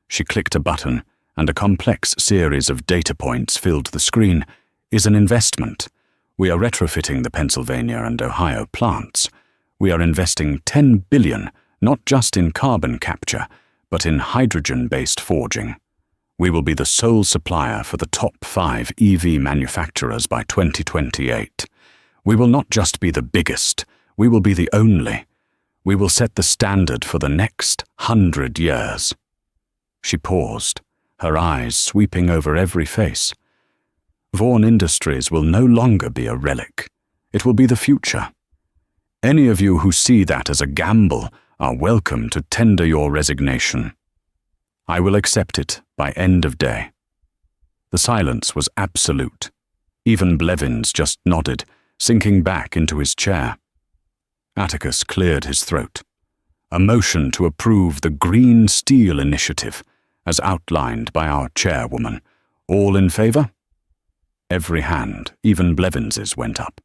she clicked a button, and a complex series of data points filled the screen, is an investment. We are retrofitting the Pennsylvania and Ohio plants. We are investing $10 billion, not just in carbon capture, but in hydrogen-based forging. We will be the sole supplier for the top 5 EV manufacturers by 2028. We will not just be the biggest, we will be the only. We will set the standard for the next 100 years. She paused, her eyes sweeping over every face. Vaughan Industries will no longer be a relic. It will be the future. Any of you who see that as a gamble are welcome to tender your resignation. I will accept it by end of day. The silence was absolute. Even Blevins just nodded, sinking back into his chair. Atticus cleared his throat. A motion to approve the Green Steel Initiative, as outlined by our chairwoman. All in favor? Every hand, even Blevins's, went up.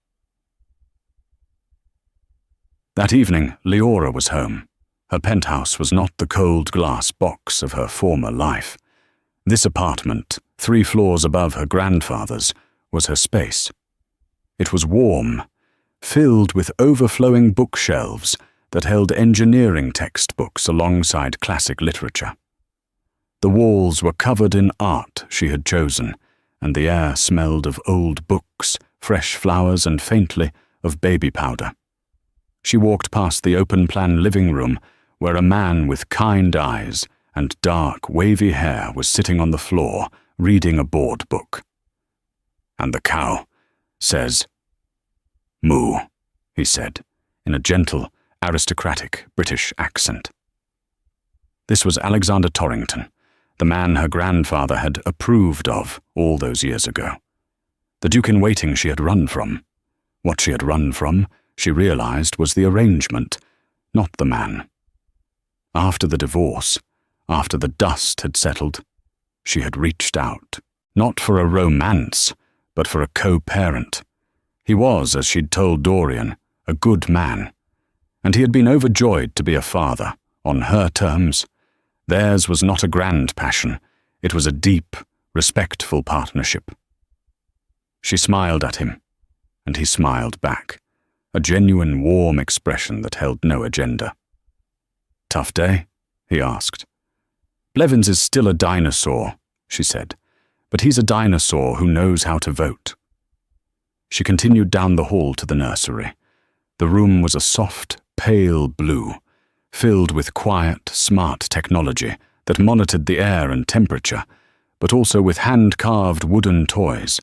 That evening, Leora was home. Her penthouse was not the cold glass box of her former life. This apartment, 3 floors above her grandfather's, was her space. It was warm, filled with overflowing bookshelves that held engineering textbooks alongside classic literature. The walls were covered in art she had chosen, and the air smelled of old books, fresh flowers, and faintly of baby powder. She walked past the open-plan living room where a man with kind eyes and dark, wavy hair was sitting on the floor reading a board book. "And the cow says, 'Moo,'" he said, in a gentle, aristocratic British accent. This was Alexander Torrington, the man her grandfather had approved of all those years ago. The Duke-in-Waiting she had run from. What she had run from, she realized, was the arrangement, not the man. After the divorce, after the dust had settled, she had reached out, not for a romance, but for a co-parent. He was, as she'd told Dorian, a good man, and he had been overjoyed to be a father, on her terms. Theirs was not a grand passion, it was a deep, respectful partnership. She smiled at him, and he smiled back, a genuine warm expression that held no agenda. "Tough day?" he asked. "Blevins is still a dinosaur," she said, "but he's a dinosaur who knows how to vote." She continued down the hall to the nursery. The room was a soft, pale blue, filled with quiet, smart technology that monitored the air and temperature, but also with hand-carved wooden toys.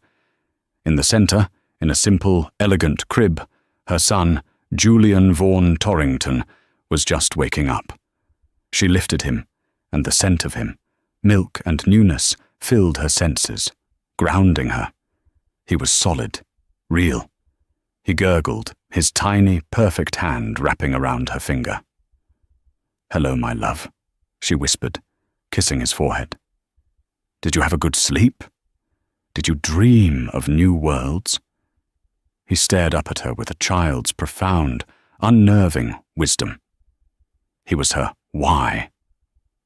In the center, in a simple, elegant crib, her son, Julian Vaughan Torrington, was just waking up. She lifted him, and the scent of him, milk and newness, filled her senses, grounding her. He was solid, real. He gurgled, his tiny, perfect hand wrapping around her finger. "Hello, my love," she whispered, kissing his forehead. "Did you have a good sleep? Did you dream of new worlds?" He stared up at her with a child's profound, unnerving wisdom. He was her why.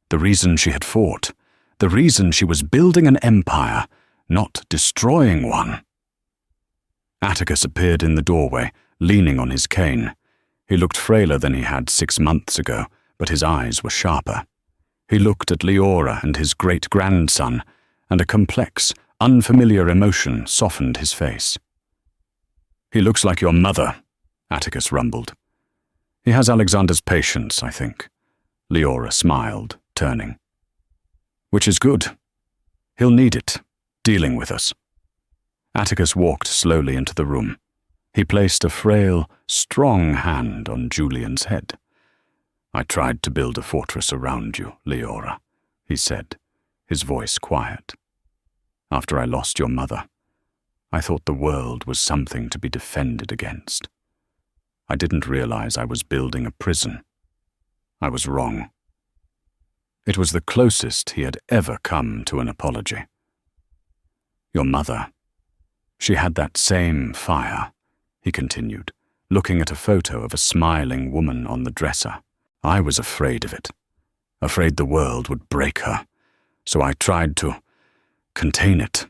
The reason she had fought. The reason she was building an empire, not destroying one. Atticus appeared in the doorway, leaning on his cane. He looked frailer than he had 6 months ago, but his eyes were sharper. He looked at Leora and his great-grandson, and a complex, unfamiliar emotion softened his face. "He looks like your mother," Atticus rumbled. "He has Alexander's patience, I think." Leora smiled, turning. "Which is good. He'll need it, dealing with us." Atticus walked slowly into the room. He placed a frail, strong hand on Julian's head. "I tried to build a fortress around you, Leora," he said, his voice quiet. "After I lost your mother, I thought the world was something to be defended against. I didn't realize I was building a prison. I was wrong." It was the closest he had ever come to an apology. "Your mother, she had that same fire," he continued, looking at a photo of a smiling woman on the dresser. "I was afraid of it, afraid the world would break her, so I tried to contain it.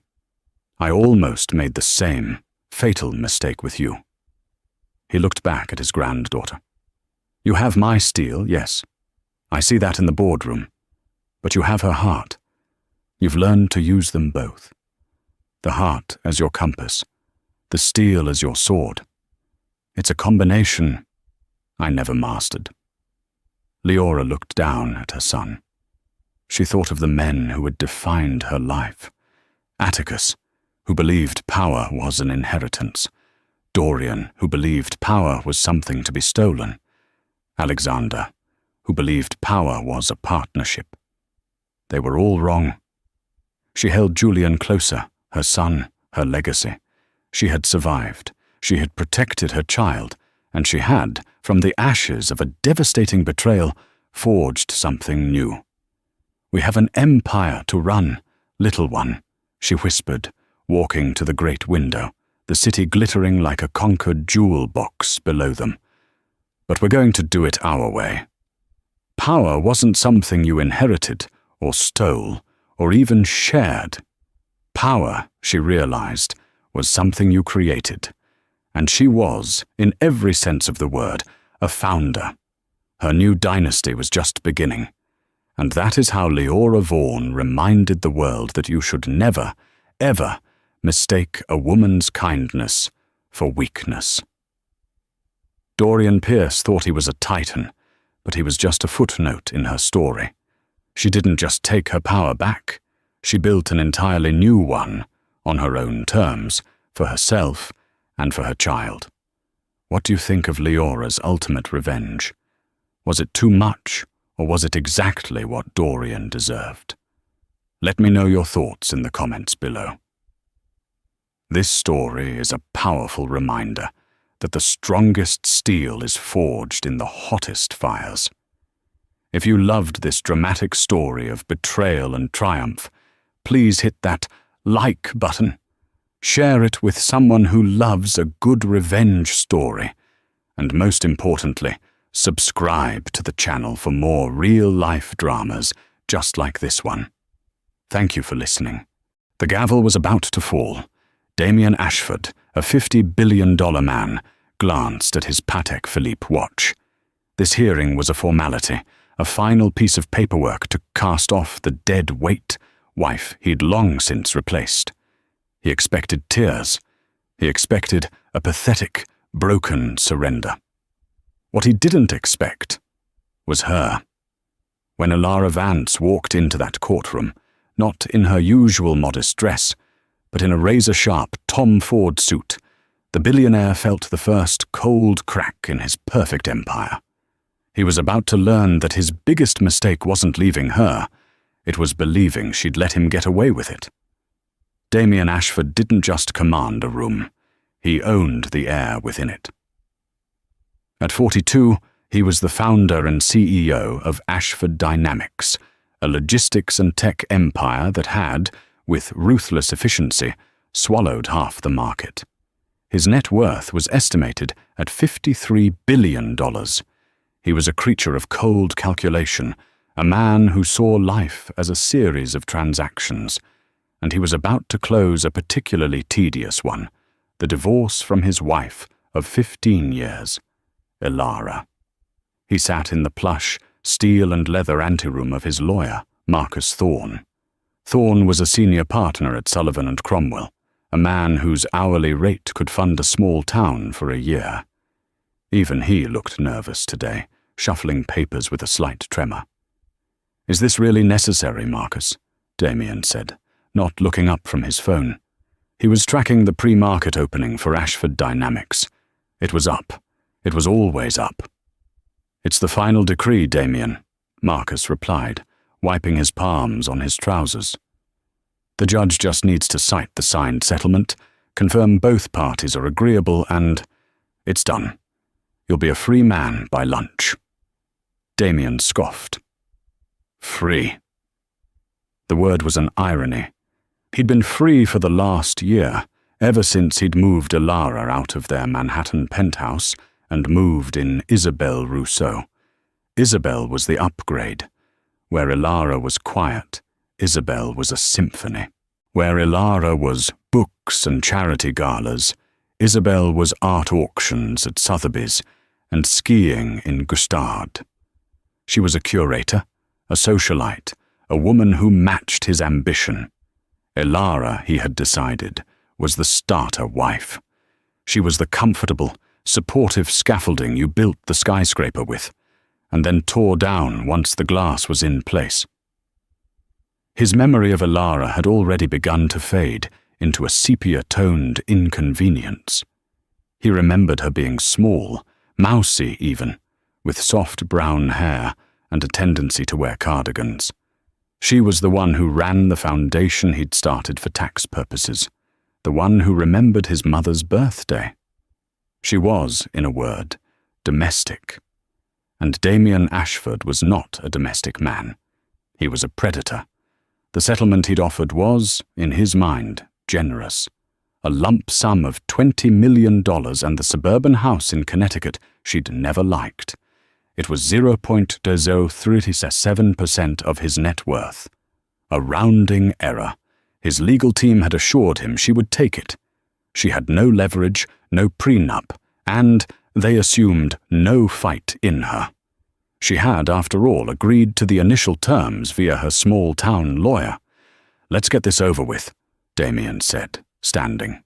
I almost made the same fatal mistake with you." He looked back at his granddaughter. "You have my steel, yes. I see that in the boardroom. But you have her heart. You've learned to use them both. The heart as your compass, the steel as your sword. It's a combination I never mastered." Leora looked down at her son. She thought of the men who had defined her life. Atticus, who believed power was an inheritance. Dorian, who believed power was something to be stolen. Alexander, who believed power was a partnership. They were all wrong. She held Julian closer, her son, her legacy. She had survived. She had protected her child, and she had, from the ashes of a devastating betrayal, forged something new. "We have an empire to run, little one," she whispered, walking to the great window, the city glittering like a conquered jewel box below them. "But we're going to do it our way. Power wasn't something you inherited, or stole, or even shared. Power, she realized, was something you created, And she was, in every sense of the word, a founder. Her new dynasty was just beginning. And that is how Leora Vaughn reminded the world that you should never, ever mistake a woman's kindness for weakness. Dorian Pierce thought he was a titan, but he was just a footnote in her story. She didn't just take her power back. She built an entirely new one, on her own terms, for herself and for her child. What do you think of Leora's ultimate revenge? Was it too much, or was it exactly what Dorian deserved? Let me know your thoughts in the comments below. This story is a powerful reminder that the strongest steel is forged in the hottest fires. If you loved this dramatic story of betrayal and triumph, please hit that like button. Share it with someone who loves a good revenge story. And most importantly, subscribe to the channel for more real-life dramas just like this one. Thank you for listening. The gavel was about to fall. Damien Ashford, a $50 billion man, glanced at his Patek Philippe watch. This hearing was a formality, a final piece of paperwork to cast off the dead weight wife he'd long since replaced. He expected tears. He expected a pathetic, broken surrender. What he didn't expect was her. When Ilara Vance walked into that courtroom, not in her usual modest dress, but in a razor-sharp Tom Ford suit, the billionaire felt the first cold crack in his perfect empire. He was about to learn that his biggest mistake wasn't leaving her, it was believing she'd let him get away with it. Damien Ashford didn't just command a room, he owned the air within it. At 42, he was the founder and CEO of Ashford Dynamics, a logistics and tech empire that had, with ruthless efficiency, swallowed half the market. His net worth was estimated at $53 billion. He was a creature of cold calculation, a man who saw life as a series of transactions, and he was about to close a particularly tedious one, the divorce from his wife of 15 years, Ilara. He sat in the plush, steel and leather anteroom of his lawyer, Marcus Thorne. Thorne was a senior partner at Sullivan & Cromwell, a man whose hourly rate could fund a small town for a year. Even he looked nervous today, shuffling papers with a slight tremor. "Is this really necessary, Marcus?" Damien said, not looking up from his phone. He was tracking the pre-market opening for Ashford Dynamics. It was up. It was always up. "It's the final decree, Damien," Marcus replied, wiping his palms on his trousers. "The judge just needs to cite the signed settlement, confirm both parties are agreeable, and it's done. You'll be a free man by lunch." Damien scoffed. Free. The word was an irony. He'd been free for the last year, ever since he'd moved Ilara out of their Manhattan penthouse and moved in Isabelle Rousseau. Isabelle was the upgrade. Where Ilara was quiet, Isabelle was a symphony. Where Ilara was books and charity galas, Isabelle was art auctions at Sotheby's and skiing in Gustard. She was a curator, a socialite, a woman who matched his ambition. Ilara, he had decided, was the starter wife. She was the comfortable, supportive scaffolding you built the skyscraper with, and then tore down once the glass was in place. His memory of Ilara had already begun to fade into a sepia-toned inconvenience. He remembered her being small, mousy even, with soft brown hair and a tendency to wear cardigans. She was the one who ran the foundation he'd started for tax purposes, the one who remembered his mother's birthday. She was, in a word, domestic. And Damien Ashford was not a domestic man. He was a predator. The settlement he'd offered was, in his mind, generous. A lump sum of $20 million and the suburban house in Connecticut she'd never liked. It was 0.037% of his net worth. A rounding error. His legal team had assured him she would take it. She had no leverage, no prenup, and, they assumed, no fight in her. She had, after all, agreed to the initial terms via her small-town lawyer. "Let's get this over with," Damien said, standing.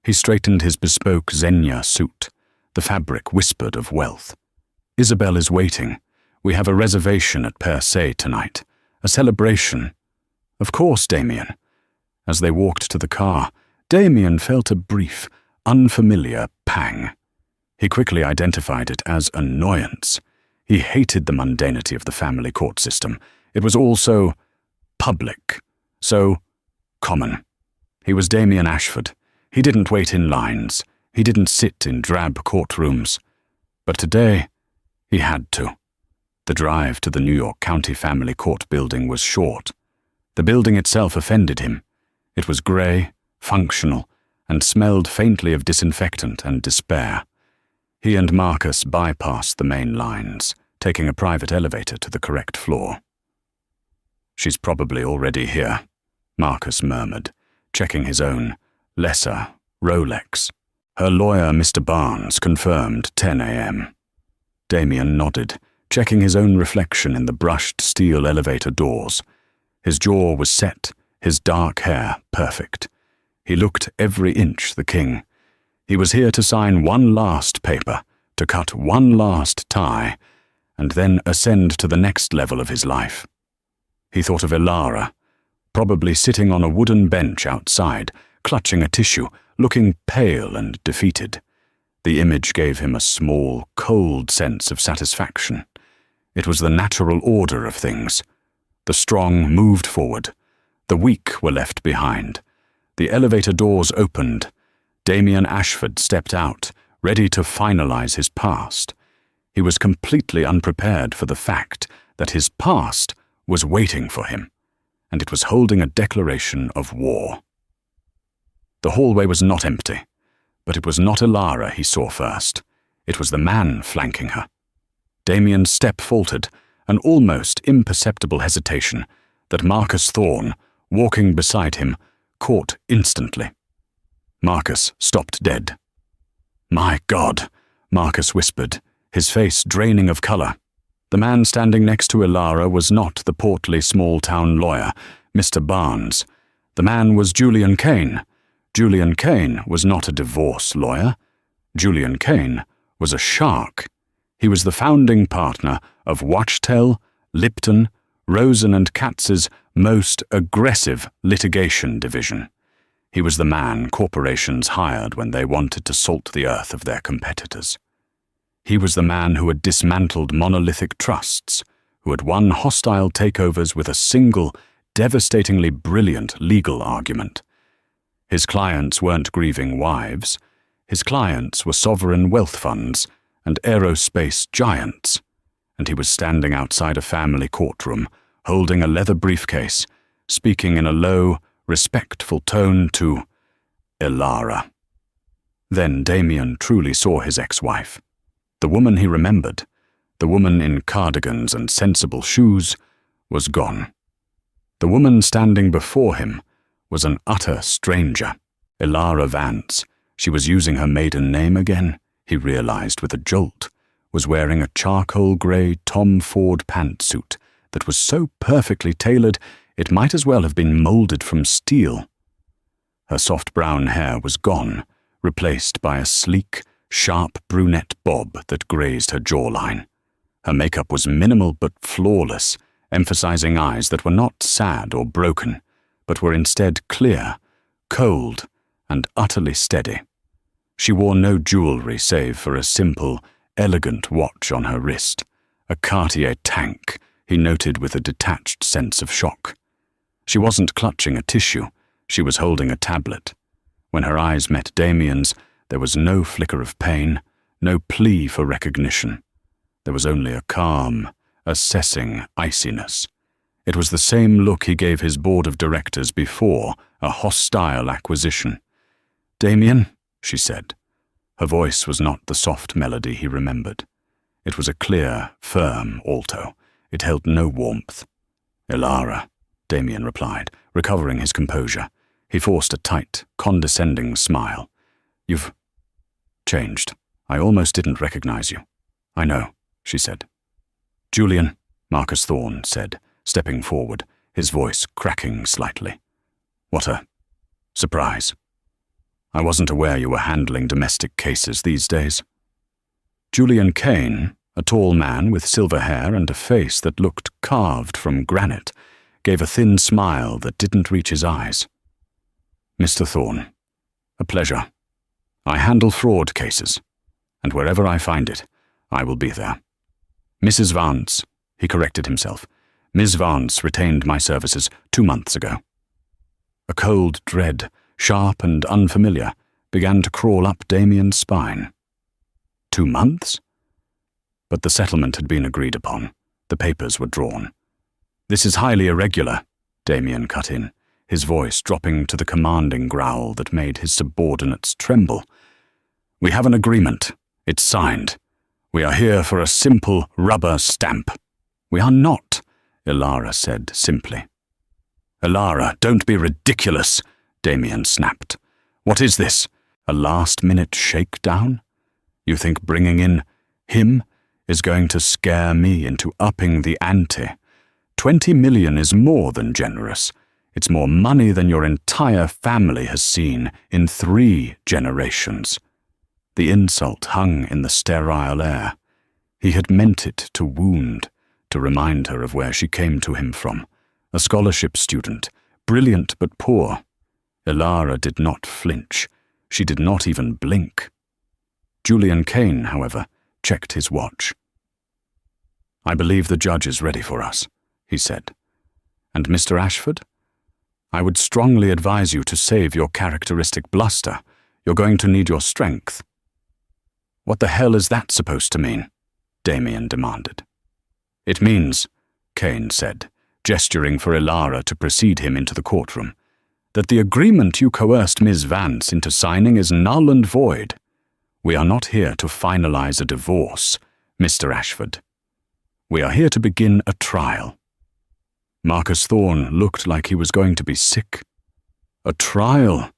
He straightened his bespoke Xenia suit. The fabric whispered of wealth. "Isabel is waiting. We have a reservation at Per Se tonight. A celebration." "Of course, Damien." As they walked to the car, Damien felt a brief, unfamiliar pang. He quickly identified it as annoyance. He hated the mundanity of the family court system. It was all so public, so common. He was Damien Ashford. He didn't wait in lines. He didn't sit in drab courtrooms. But today, he had to. The drive to the New York County Family Court building was short. The building itself offended him. It was grey, functional, and smelled faintly of disinfectant and despair. He and Marcus bypassed the main lines, taking a private elevator to the correct floor. "She's probably already here," Marcus murmured, checking his own, lesser, Rolex. Her lawyer, Mr. Barnes, confirmed 10 a.m. Damien nodded, checking his own reflection in the brushed steel elevator doors. His jaw was set, his dark hair perfect. He looked every inch the king. He was here to sign one last paper, to cut one last tie, and then ascend to the next level of his life. He thought of Elara, probably sitting on a wooden bench outside, clutching a tissue, looking pale and defeated. The image gave him a small, cold sense of satisfaction. It was the natural order of things. The strong moved forward. The weak were left behind. The elevator doors opened. Damien Ashford stepped out, ready to finalize his past. He was completely unprepared for the fact that his past was waiting for him, and it was holding a declaration of war. The hallway was not empty, but it was not Elara he saw first. It was the man flanking her. Damien's step faltered, an almost imperceptible hesitation that Marcus Thorne, walking beside him, caught instantly. Marcus stopped dead. "My God," Marcus whispered, his face draining of color. The man standing next to Elara was not the portly small-town lawyer, Mr. Barnes. The man was Julian Kane. Julian Kane was not a divorce lawyer. Julian Kane was a shark. He was the founding partner of Watchtel, Lipton, Rosen and Katz's most aggressive litigation division. He was the man corporations hired when they wanted to salt the earth of their competitors. He was the man who had dismantled monolithic trusts, who had won hostile takeovers with a single, devastatingly brilliant legal argument. His clients weren't grieving wives. His clients were sovereign wealth funds and aerospace giants. And he was standing outside a family courtroom, holding a leather briefcase, speaking in a low, respectful tone to Elara. Then Damien truly saw his ex-wife. The woman he remembered, the woman in cardigans and sensible shoes, was gone. The woman standing before him was an utter stranger. Elara Vance. She was using her maiden name again, he realized with a jolt, was wearing a charcoal-grey Tom Ford pantsuit that was so perfectly tailored it might as well have been molded from steel. Her soft brown hair was gone, replaced by a sleek, sharp brunette bob that grazed her jawline. Her makeup was minimal but flawless, emphasizing eyes that were not sad or broken, but were instead clear, cold, and utterly steady. She wore no jewelry save for a simple, elegant watch on her wrist, a Cartier tank, he noted with a detached sense of shock. She wasn't clutching a tissue, she was holding a tablet. When her eyes met Damien's, there was no flicker of pain, no plea for recognition. There was only a calm, assessing iciness. It was the same look he gave his board of directors before a hostile acquisition. "Damien," she said. Her voice was not the soft melody he remembered. It was a clear, firm alto. It held no warmth. "Elara," Damien replied, recovering his composure. He forced a tight, condescending smile. changed. I almost didn't recognize you." "I know," she said. "Julian," Marcus Thorne said, stepping forward, his voice cracking slightly. "What a surprise. I wasn't aware you were handling domestic cases these days." Julian Kane, a tall man with silver hair and a face that looked carved from granite, gave a thin smile that didn't reach his eyes. "Mr. Thorne, a pleasure. I handle fraud cases, and wherever I find it, I will be there. Mrs. Vance," he corrected himself. "Ms. Vance retained my services 2 months ago." A cold dread, sharp and unfamiliar, began to crawl up Damien's spine. 2 months? But the settlement had been agreed upon. The papers were drawn. "This is highly irregular," Damien cut in, his voice dropping to the commanding growl that made his subordinates tremble. "We have an agreement. It's signed. We are here for a simple rubber stamp." "We are not," Ilara said simply. "Ilara, don't be ridiculous," Damien snapped. "What is this? A last-minute shakedown? You think bringing in him is going to scare me into upping the ante? 20 million is more than generous. It's more money than your entire family has seen in 3 generations. The insult hung in the sterile air. He had meant it to wound, to remind her of where she came to him from. A scholarship student, brilliant but poor. Ilara did not flinch. She did not even blink. Julian Kane, however, checked his watch. "I believe the judge is ready for us," he said. "And Mr. Ashford? I would strongly advise you to save your characteristic bluster. You're going to need your strength." "What the hell is that supposed to mean?" Damien demanded. "It means," Kane said, gesturing for Ilara to precede him into the courtroom, "that the agreement you coerced Ms. Vance into signing is null and void. We are not here to finalize a divorce, Mr. Ashford. We are here to begin a trial." Marcus Thorne looked like he was going to be sick. "A trial?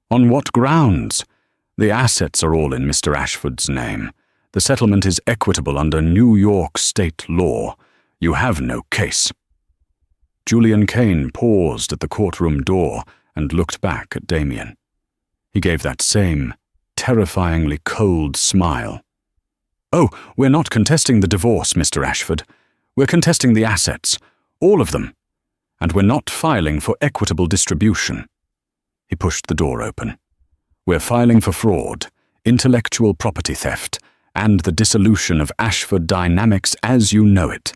On what grounds? The assets are all in Mr. Ashford's name. The settlement is equitable under New York state law. You have no case." Julian Kane paused at the courtroom door and looked back at Damien. He gave that same terrifyingly cold smile. "Oh, we're not contesting the divorce, Mr. Ashford. We're contesting the assets, all of them. And we're not filing for equitable distribution." He pushed the door open. "We're filing for fraud, intellectual property theft, and the dissolution of Ashford Dynamics as you know it.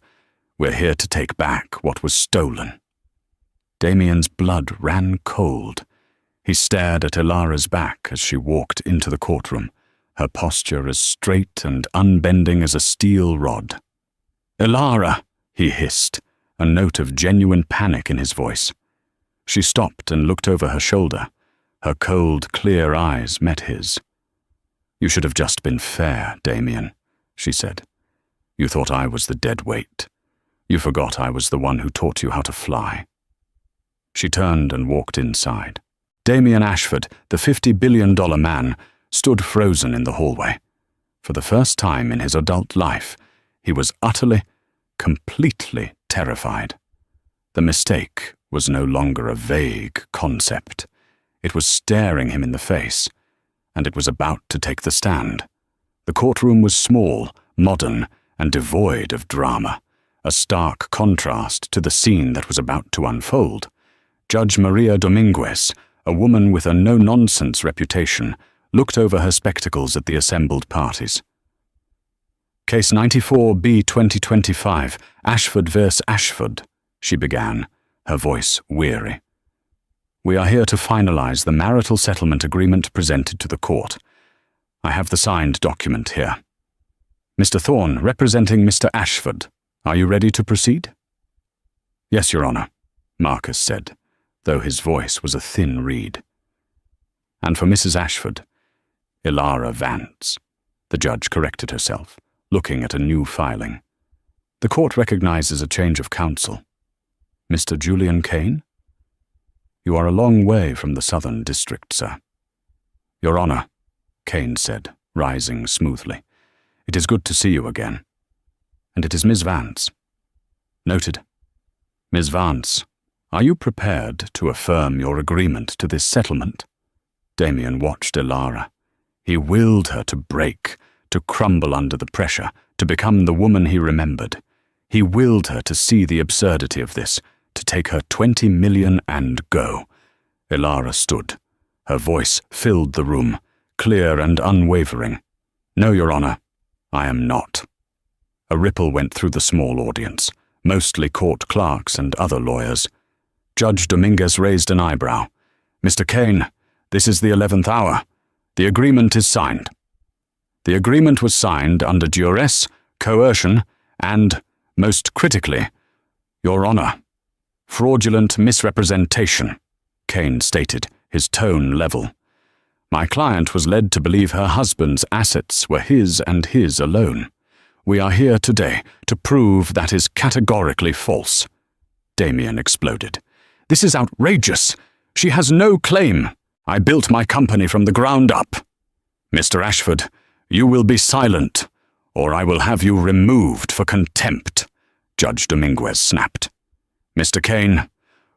We're here to take back what was stolen." Damien's blood ran cold. He stared at Ilara's back as she walked into the courtroom, her posture as straight and unbending as a steel rod. "Ilara," he hissed, a note of genuine panic in his voice. She stopped and looked over her shoulder. Her cold, clear eyes met his. "You should have just been fair, Damien," she said. "You thought I was the dead weight. You forgot I was the one who taught you how to fly." She turned and walked inside. Damien Ashford, the $50 billion man, stood frozen in the hallway. For the first time in his adult life, he was utterly, completely terrified. The mistake was no longer a vague concept. It was staring him in the face, and it was about to take the stand. The courtroom was small, modern, and devoid of drama, a stark contrast to the scene that was about to unfold. Judge Maria Dominguez, a woman with a no-nonsense reputation, looked over her spectacles at the assembled parties. "Case 94B 2025, Ashford vs. Ashford," she began, her voice weary. "We are here to finalize the marital settlement agreement presented to the court. I have the signed document here. Mr. Thorne, representing Mr. Ashford, are you ready to proceed?" "Yes, Your Honor," Marcus said, though his voice was a thin reed. "And for Mrs. Ashford, Ilara Vance," the judge corrected herself, looking at a new filing. "The court recognizes a change of counsel. Mr. Julian Kane? You are a long way from the Southern District, sir." "Your Honor," Kane said, rising smoothly. "It is good to see you again. And it is Miss Vance." "Noted. Miss Vance, are you prepared to affirm your agreement to this settlement?" Damien watched Elara. He willed her to break, to crumble under the pressure, to become the woman he remembered. He willed her to see the absurdity of this, to take her 20 million and go. Elara stood. Her voice filled the room, clear and unwavering. "No, Your Honor, I am not." A ripple went through the small audience, mostly court clerks and other lawyers. Judge Dominguez raised an eyebrow. "Mr. Kane, this is the 11th hour. The agreement is signed." The agreement was signed under duress, coercion, and, most critically, Your Honor, fraudulent misrepresentation, Kane stated, his tone level. "My client was led to believe her husband's assets were his and his alone. We are here today to prove that is categorically false." Damien exploded. "This is outrageous. She has no claim. I built my company from the ground up." "Mr. Ashford, you will be silent, or I will have you removed for contempt," Judge Dominguez snapped. "Mr. Kane,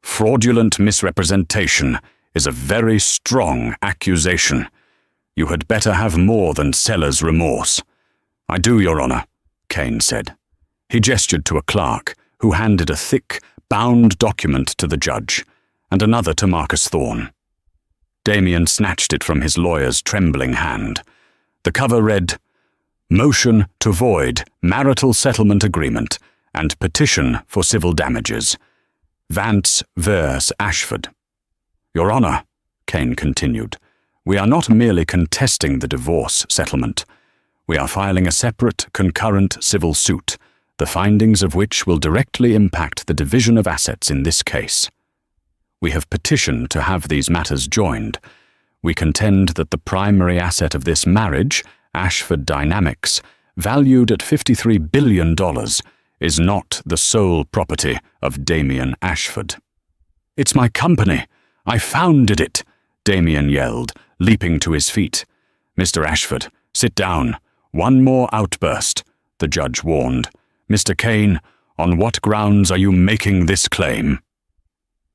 fraudulent misrepresentation is a very strong accusation. You had better have more than seller's remorse." "I do, Your Honor," Kane said. He gestured to a clerk, who handed a thick, bound document to the judge, and another to Marcus Thorne. Damien snatched it from his lawyer's trembling hand. The cover read, "Motion to void marital settlement agreement and petition for civil damages. Vance vs. Ashford." "Your Honor," Kane continued, "we are not merely contesting the divorce settlement. We are filing a separate, concurrent civil suit, the findings of which will directly impact the division of assets in this case. We have petitioned to have these matters joined. We contend that the primary asset of this marriage, Ashford Dynamics, valued at $53 billion, is not the sole property of Damien Ashford." "It's my company. I founded it," Damien yelled, leaping to his feet. "Mr. Ashford, sit down. One more outburst," the judge warned. "Mr. Kane, on what grounds are you making this claim?"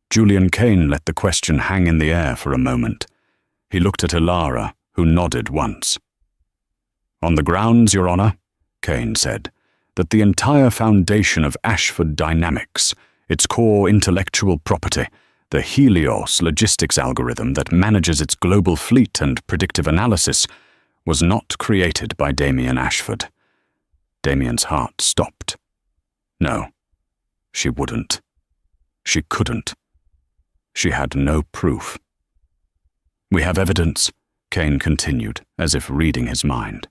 Julian Kane let the question hang in the air for a moment. He looked at Elara, who nodded once. "On the grounds, Your Honor," Kane said, "that the entire foundation of Ashford Dynamics, its core intellectual property, the Helios logistics algorithm that manages its global fleet and predictive analysis, was not created by Damien Ashford." Damien's heart stopped. No, she wouldn't. She couldn't. She had no proof. "We have evidence," Kane continued, as if reading his mind.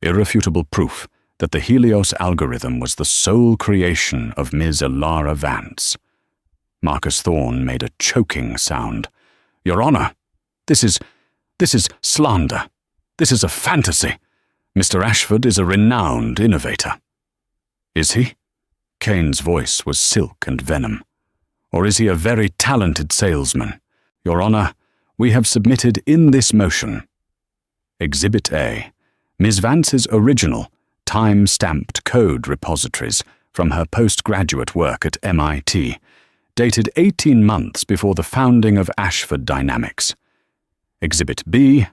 "Irrefutable proof that the Helios algorithm was the sole creation of Ms. Elara Vance." Marcus Thorne made a choking sound. "Your Honor, this is slander. This is a fantasy. Mr. Ashford is a renowned innovator." "Is he?" Kane's voice was silk and venom. "Or is he a very talented salesman? Your Honor, we have submitted in this motion Exhibit A, Ms. Vance's original, time-stamped code repositories from her postgraduate work at MIT, dated 18 months before the founding of Ashford Dynamics. Exhibit B,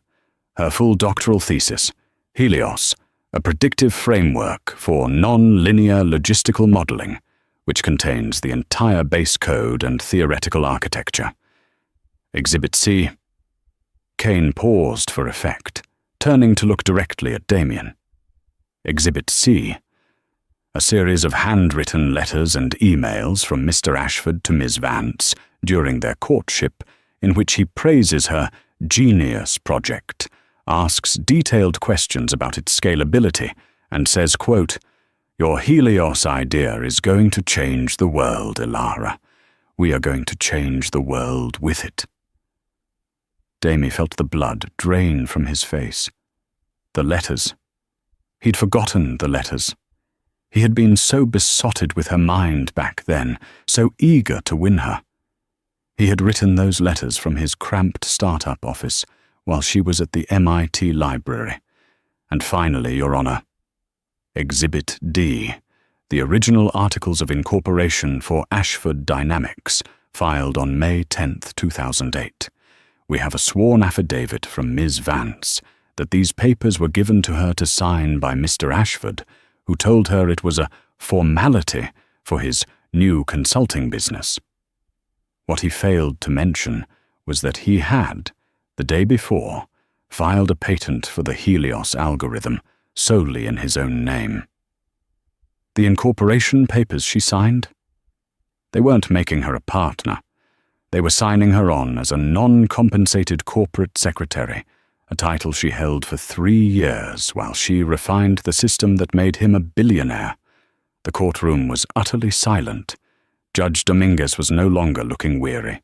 her full doctoral thesis, Helios, a predictive framework for non-linear logistical modeling, which contains the entire base code and theoretical architecture. Exhibit C." Kane paused for effect, turning to look directly at Damien. "Exhibit C, a series of handwritten letters and emails from Mr. Ashford to Ms. Vance during their courtship, in which he praises her genius project, asks detailed questions about its scalability, and says, quote, 'Your Helios idea is going to change the world, Elara. We are going to change the world with it.'" Damie felt the blood drain from his face. The letters. He'd forgotten the letters. He had been so besotted with her mind back then, so eager to win her. He had written those letters from his cramped startup office while she was at the MIT library, And finally, Your Honor, Exhibit D, the original Articles of Incorporation for Ashford Dynamics, filed on May 10, 2008. We have a sworn affidavit from Ms. Vance that these papers were given to her to sign by Mr. Ashford, who told her it was a formality for his new consulting business. What he failed to mention was that he had, the day before, filed a patent for the Helios algorithm solely in his own name. The incorporation papers she signed? They weren't making her a partner. They were signing her on as a non-compensated corporate secretary, a title she held for 3 years while she refined the system that made him a billionaire. The courtroom was utterly silent. Judge Dominguez was no longer looking weary.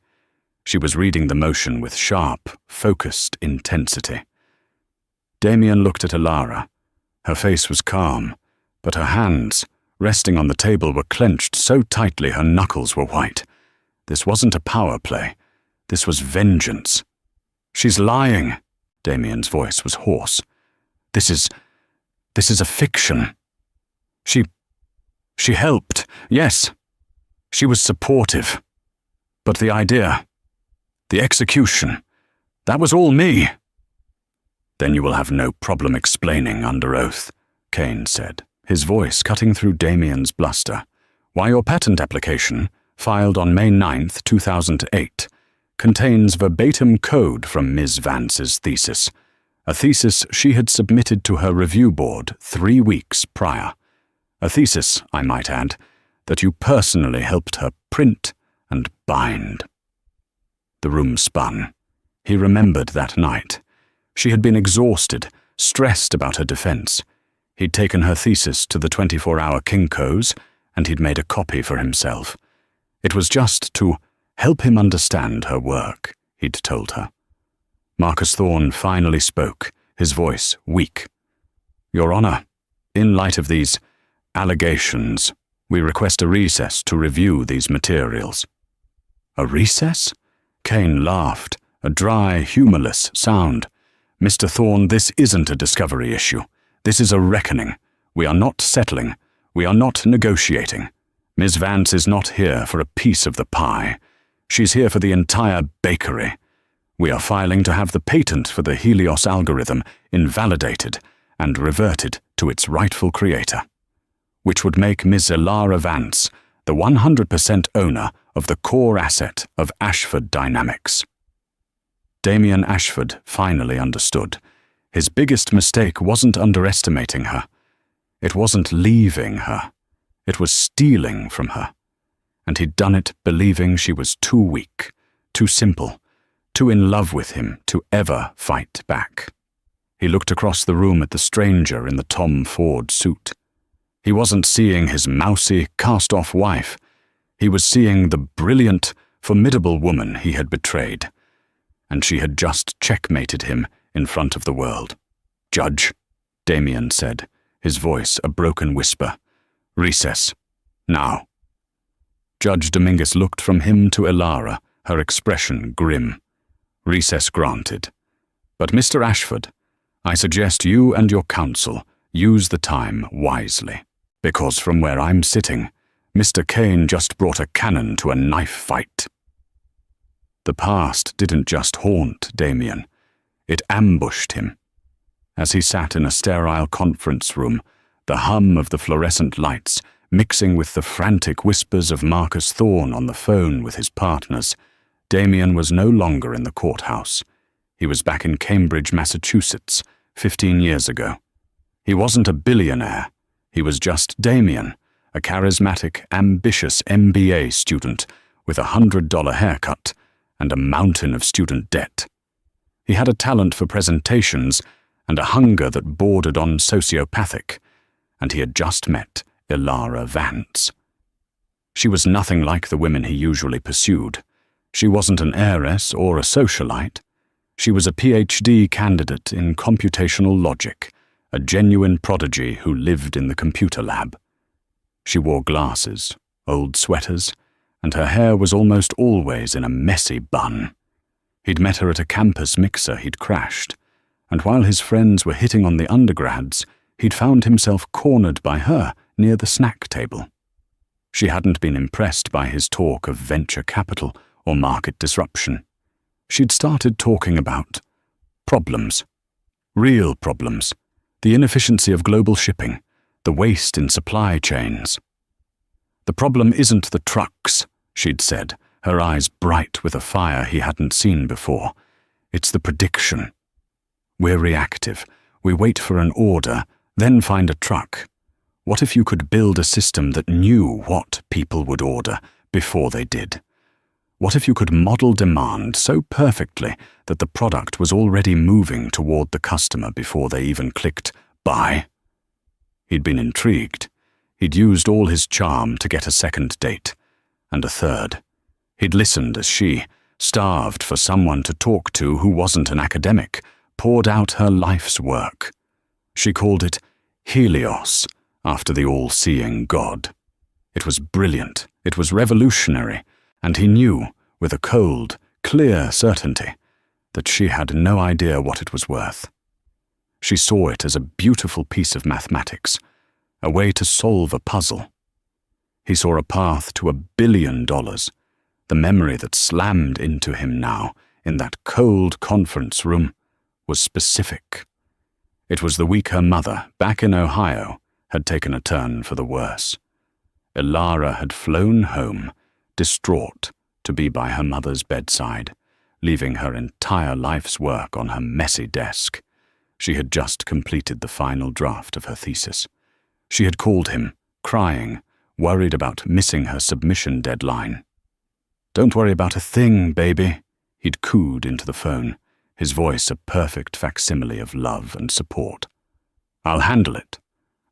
She was reading the motion with sharp, focused intensity. Damien looked at Elara. Her face was calm, but her hands, resting on the table, were clenched so tightly her knuckles were white. This wasn't a power play. This was vengeance. "She's lying." Damien's voice was hoarse. This is a fiction. She helped, yes. She was supportive. But the idea, the execution, that was all me. "Then you will have no problem explaining under oath," Kane said, his voice cutting through Damien's bluster. "Why your patent application, filed on May 9, 2008, contains verbatim code from Ms. Vance's thesis, a thesis she had submitted to her review board 3 weeks prior. A thesis, I might add, that you personally helped her print and bind." The room spun. He remembered that night. She had been exhausted, stressed about her defense. He'd taken her thesis to the 24-hour Kinko's, and he'd made a copy for himself. It was just to help him understand her work, he'd told her. Marcus Thorne finally spoke, his voice weak. "Your Honor, in light of these allegations, we request a recess to review these materials." "A recess?" Kane laughed, a dry, humorless sound. "Mr. Thorne, this isn't a discovery issue. This is a reckoning. We are not settling. We are not negotiating. Ms. Vance is not here for a piece of the pie. She's here for the entire bakery. We are filing to have the patent for the Helios algorithm invalidated and reverted to its rightful creator, which would make Ms. Elara Vance the 100% owner of the core asset of Ashford Dynamics." Damien Ashford finally understood. His biggest mistake wasn't underestimating her. It wasn't leaving her. It was stealing from her. And he'd done it believing she was too weak, too simple, too in love with him to ever fight back. He looked across the room at the stranger in the Tom Ford suit. He wasn't seeing his mousy, cast-off wife. He was seeing the brilliant, formidable woman he had betrayed. And she had just checkmated him in front of the world. "Judge," Damien said, his voice a broken whisper. "Recess. Now." Judge Dominguez looked from him to Elara, her expression grim. "Recess granted. But Mr. Ashford, I suggest you and your counsel use the time wisely, because from where I'm sitting, Mr. Kane just brought a cannon to a knife fight." The past didn't just haunt Damien. It ambushed him. As he sat in a sterile conference room, the hum of the fluorescent lights mixing with the frantic whispers of Marcus Thorne on the phone with his partners, Damien was no longer in the courthouse. He was back in Cambridge, Massachusetts, 15 years ago. He wasn't a billionaire. He was just Damien, a charismatic, ambitious MBA student with a $100 haircut and a mountain of student debt. He had a talent for presentations and a hunger that bordered on sociopathic, and he had just met Elara Vance. She was nothing like the women he usually pursued. She wasn't an heiress or a socialite. She was a PhD candidate in computational logic, a genuine prodigy who lived in the computer lab. She wore glasses, old sweaters, and her hair was almost always in a messy bun. He'd met her at a campus mixer he'd crashed, and while his friends were hitting on the undergrads, he'd found himself cornered by her near the snack table. She hadn't been impressed by his talk of venture capital or market disruption. She'd started talking about problems. Real problems. The inefficiency of global shipping. The waste in supply chains. "The problem isn't the trucks," she'd said, her eyes bright with a fire he hadn't seen before. "It's the prediction. We're reactive. We wait for an order, then find a truck. What if you could build a system that knew what people would order before they did? What if you could model demand so perfectly that the product was already moving toward the customer before they even clicked buy?" He'd been intrigued. He'd used all his charm to get a second date, and a third. He'd listened as she, starved for someone to talk to who wasn't an academic, poured out her life's work. She called it Helios, after the all-seeing God. It was brilliant, it was revolutionary, and he knew, with a cold, clear certainty, that she had no idea what it was worth. She saw it as a beautiful piece of mathematics, a way to solve a puzzle. He saw a path to $1 billion. The memory that slammed into him now, in that cold conference room, was specific. It was the week her mother, back in Ohio, had taken a turn for the worse. Ilara had flown home, distraught, to be by her mother's bedside, leaving her entire life's work on her messy desk. She had just completed the final draft of her thesis. She had called him, crying, worried about missing her submission deadline. "Don't worry about a thing, baby," he'd cooed into the phone, his voice a perfect facsimile of love and support. "I'll handle it.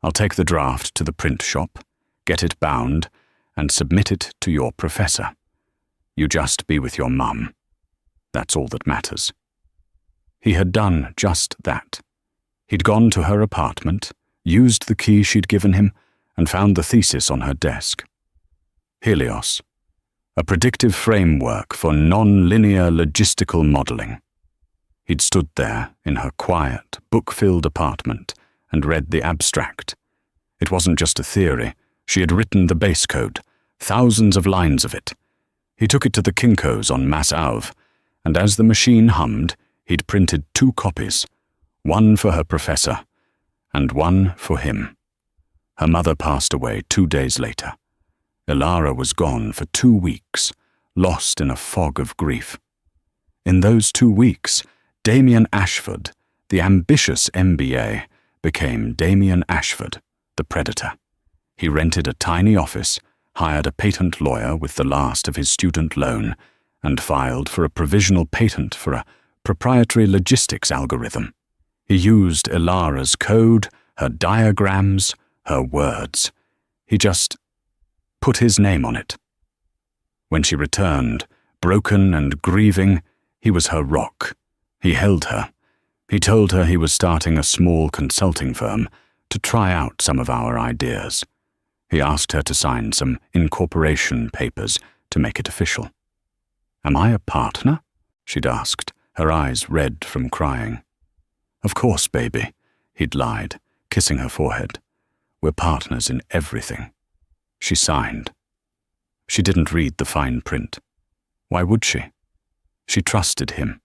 I'll take the draft to the print shop, get it bound, and submit it to your professor. You just be with your mum. That's all that matters." He had done just that. He'd gone to her apartment, used the key she'd given him, and found the thesis on her desk. Helios, a predictive framework for non-linear logistical modeling. He'd stood there in her quiet, book-filled apartment and read the abstract. It wasn't just a theory. She had written the base code, thousands of lines of it. He took it to the Kinko's on Mass Ave, and as the machine hummed, he'd printed 2 copies, one for her professor and one for him. Her mother passed away 2 days later. Ilara was gone for 2 weeks, lost in a fog of grief. In those 2 weeks, Damien Ashford, the ambitious MBA, became Damien Ashford, the predator. He rented a tiny office, hired a patent lawyer with the last of his student loan, and filed for a provisional patent for a proprietary logistics algorithm. He used Ilara's code, her diagrams, her words. He just put his name on it. When she returned, broken and grieving, he was her rock. He held her. He told her he was starting a small consulting firm to try out some of our ideas. He asked her to sign some incorporation papers to make it official. "Am I a partner?" she'd asked, her eyes red from crying. "Of course, baby," he'd lied, kissing her forehead. "We're partners in everything." She signed. She didn't read the fine print. Why would she? She trusted him.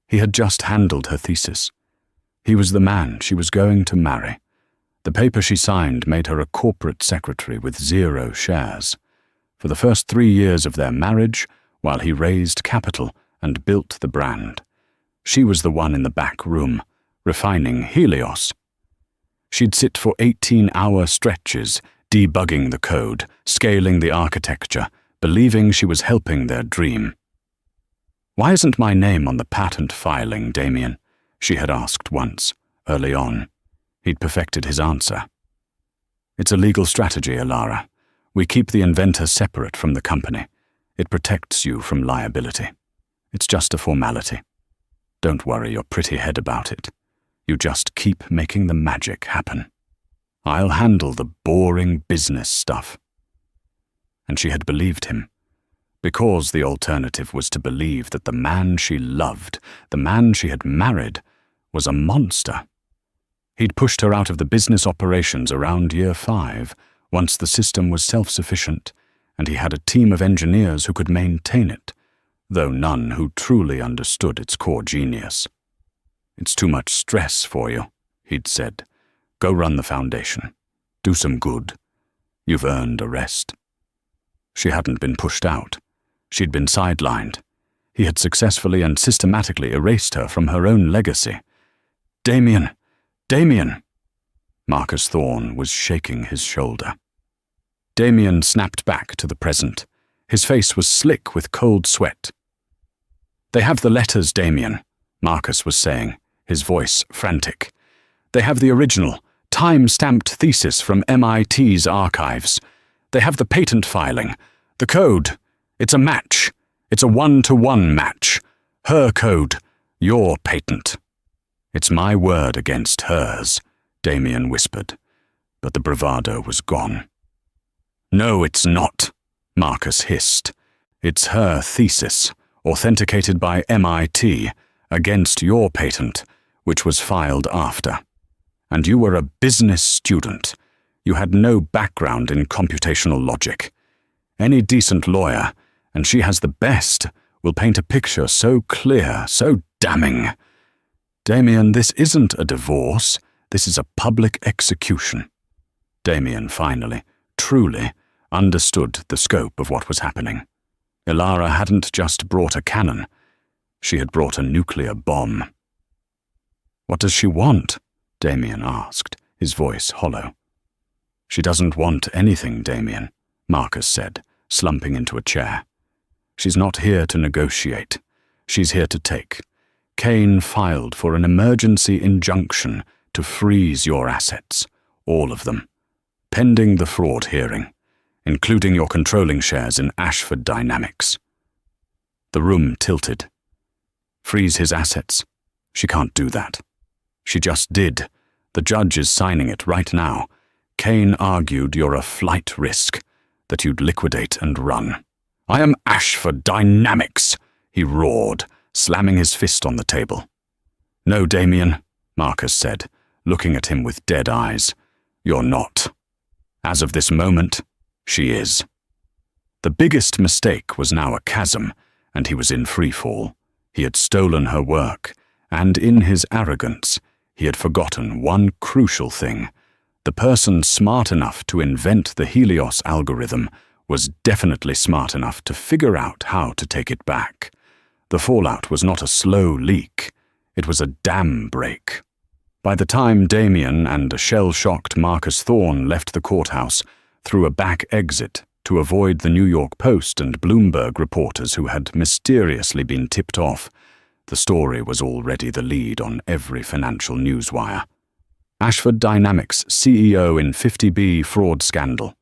He had just handled her thesis. He was the man she was going to marry. The paper she signed made her a corporate secretary with 0 shares. For the first 3 years of their marriage, while he raised capital and built the brand, she was the one in the back room, refining Helios. She'd sit for 18-hour stretches, debugging the code, scaling the architecture, believing she was helping their dream. "Why isn't my name on the patent filing, Damien?" she had asked once, early on. He'd perfected his answer. "It's a legal strategy, Ilara. We keep the inventor separate from the company. It protects you from liability. It's just a formality. Don't worry your pretty head about it. You just keep making the magic happen. I'll handle the boring business stuff." And she had believed him, because the alternative was to believe that the man she loved, the man she had married, was a monster. He'd pushed her out of the business operations around year 5, once the system was self-sufficient, and he had a team of engineers who could maintain it, though none who truly understood its core genius. "It's too much stress for you," he'd said. "Go run the Foundation. Do some good. You've earned a rest." She hadn't been pushed out. She'd been sidelined. He had successfully and systematically erased her from her own legacy. "Damien! Damien!" Marcus Thorne was shaking his shoulder. Damien snapped back to the present. His face was slick with cold sweat. "They have the letters, Damien," Marcus was saying, his voice frantic. "They have the original, time-stamped thesis from MIT's archives. They have the patent filing, the code. It's a match. It's a 1-to-1 match. Her code, your patent." "It's my word against hers," Damien whispered, but the bravado was gone. "No, it's not," Marcus hissed. "It's her thesis, authenticated by MIT, against your patent, which was filed after. And you were a business student. You had no background in computational logic. Any decent lawyer, and she has the best, will paint a picture so clear, so damning. Damien, this isn't a divorce. This is a public execution." Damien finally, truly, understood the scope of what was happening. Ilara hadn't just brought a cannon. She had brought a nuclear bomb. "What does she want?" Damien asked, his voice hollow. "She doesn't want anything, Damien," Marcus said, slumping into a chair. "She's not here to negotiate. She's here to take. Kane filed for an emergency injunction to freeze your assets, all of them, pending the fraud hearing, including your controlling shares in Ashford Dynamics." The room tilted. "Freeze his assets? She can't do that." "She just did. The judge is signing it right now. Kane argued you're a flight risk, that you'd liquidate and run." "I am Ashford Dynamics," he roared, slamming his fist on the table. "No, Damien," Marcus said, looking at him with dead eyes. "You're not. As of this moment, she is." The biggest mistake was now a chasm, and he was in freefall. He had stolen her work, and in his arrogance, he had forgotten one crucial thing. The person smart enough to invent the Helios algorithm was definitely smart enough to figure out how to take it back. The fallout was not a slow leak. It was a dam break. By the time Damien and a shell-shocked Marcus Thorne left the courthouse through a back exit to avoid the New York Post and Bloomberg reporters who had mysteriously been tipped off, the story was already the lead on every financial newswire. Ashford Dynamics CEO in 50B fraud scandal.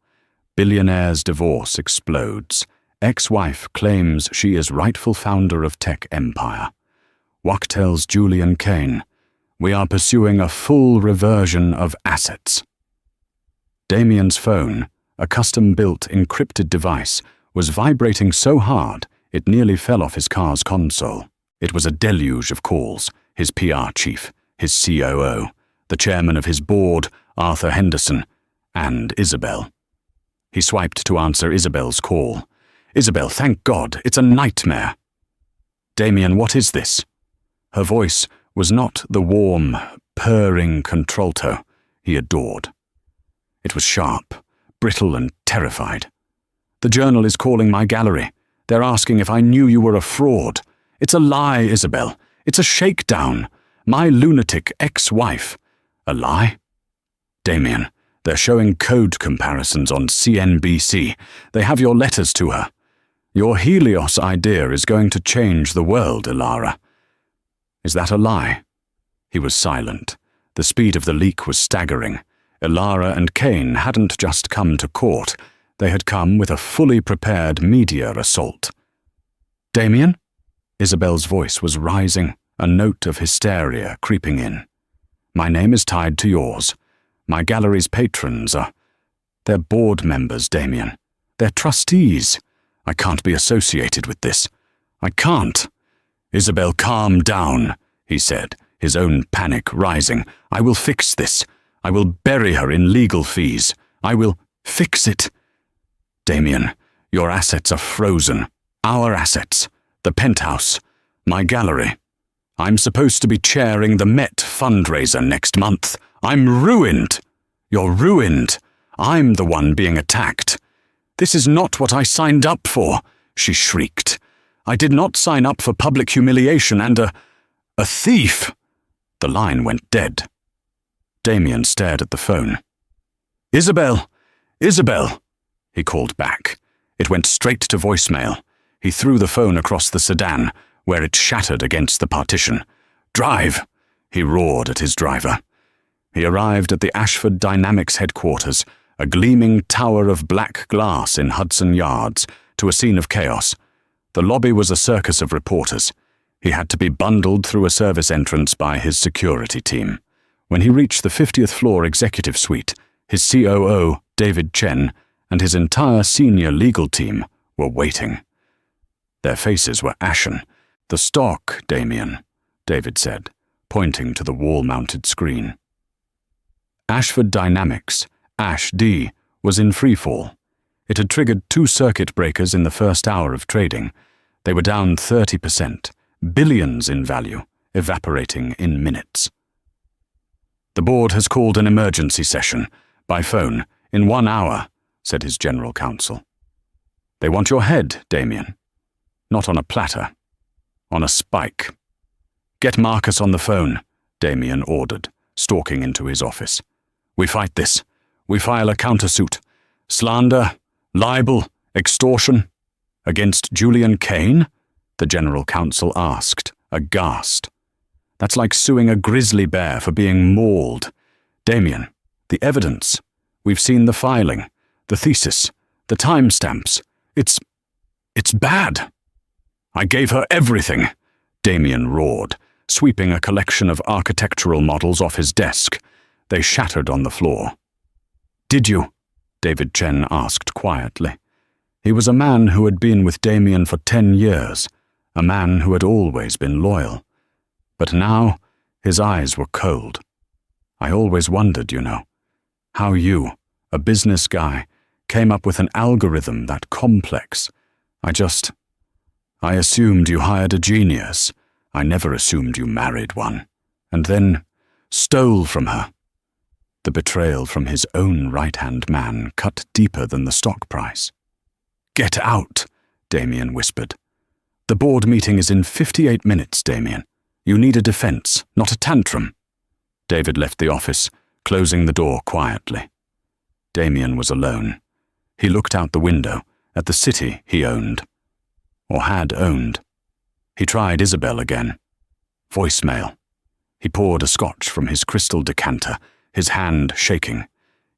Billionaire's divorce explodes. Ex-wife claims she is rightful founder of tech empire. Wack tells Julian Kane, "We are pursuing a full reversion of assets." Damien's phone, a custom-built encrypted device, was vibrating so hard it nearly fell off his car's console. It was a deluge of calls, his PR chief, his COO, the chairman of his board, Arthur Henderson, and Isabel. He swiped to answer Isabel's call. "Isabel, thank God, it's a nightmare." "Damien, what is this?" Her voice was not the warm, purring contralto he adored. It was sharp, brittle and terrified. "The Journal is calling my gallery. They're asking if I knew you were a fraud. It's a lie, Isabel. It's a shakedown. My lunatic ex-wife. A lie? Damien, they're showing code comparisons on CNBC. They have your letters to her. Your Helios idea is going to change the world, Ilara. Is that a lie?" He was silent. The speed of the leak was staggering. Ilara and Kane hadn't just come to court. They had come with a fully prepared media assault. "Damien?" Isabel's voice was rising, a note of hysteria creeping in. "My name is tied to yours. My gallery's patrons are... They're board members, Damien. They're trustees. I can't be associated with this. I can't." "Isabel, calm down," he said, his own panic rising. "I will fix this. I will bury her in legal fees. I will fix it." "Damien, your assets are frozen. Our assets. The penthouse. My gallery. I'm supposed to be chairing the Met fundraiser next month. I'm ruined." "You're ruined. I'm the one being attacked." "This is not what I signed up for," she shrieked. "I did not sign up for public humiliation and a thief." The line went dead. Damien stared at the phone. "Isabel! Isabel!" he called back. It went straight to voicemail. He threw the phone across the sedan, where it shattered against the partition. "Drive!" he roared at his driver. He arrived at the Ashford Dynamics headquarters, a gleaming tower of black glass in Hudson Yards, to a scene of chaos. The lobby was a circus of reporters. He had to be bundled through a service entrance by his security team. When he reached the 50th floor executive suite, his COO, David Chen, and his entire senior legal team were waiting. Their faces were ashen. "The stock, Damien," David said, pointing to the wall-mounted screen. Ashford Dynamics, ASH-D, was in freefall. It had triggered 2 circuit breakers in the first hour of trading. They were down 30%, billions in value, evaporating in minutes. "The board has called an emergency session, by phone, in 1 hour," said his general counsel. "They want your head, Damien. Not on a platter. On a spike." "Get Marcus on the phone," Damien ordered, stalking into his office. "We fight this. We file a countersuit. Slander, libel, extortion. Against Julian Kane?" the general counsel asked, aghast. "That's like suing a grizzly bear for being mauled. Damien, the evidence. We've seen the filing, the thesis, the timestamps. It's bad." "I gave her everything," Damien roared, sweeping a collection of architectural models off his desk. They shattered on the floor. "Did you?" David Chen asked quietly. He was a man who had been with Damien for 10 years, a man who had always been loyal. But now, his eyes were cold. "I always wondered, how you, a business guy, came up with an algorithm that complex. I assumed you hired a genius. I never assumed you married one. And then stole from her." The betrayal from his own right-hand man cut deeper than the stock price. "Get out," Damien whispered. "The board meeting is in 58 minutes, Damien. You need a defense, not a tantrum." David left the office, closing the door quietly. Damien was alone. He looked out the window at the city he owned, or had owned. He tried Isabel again. Voicemail. He poured a scotch from his crystal decanter, his hand shaking.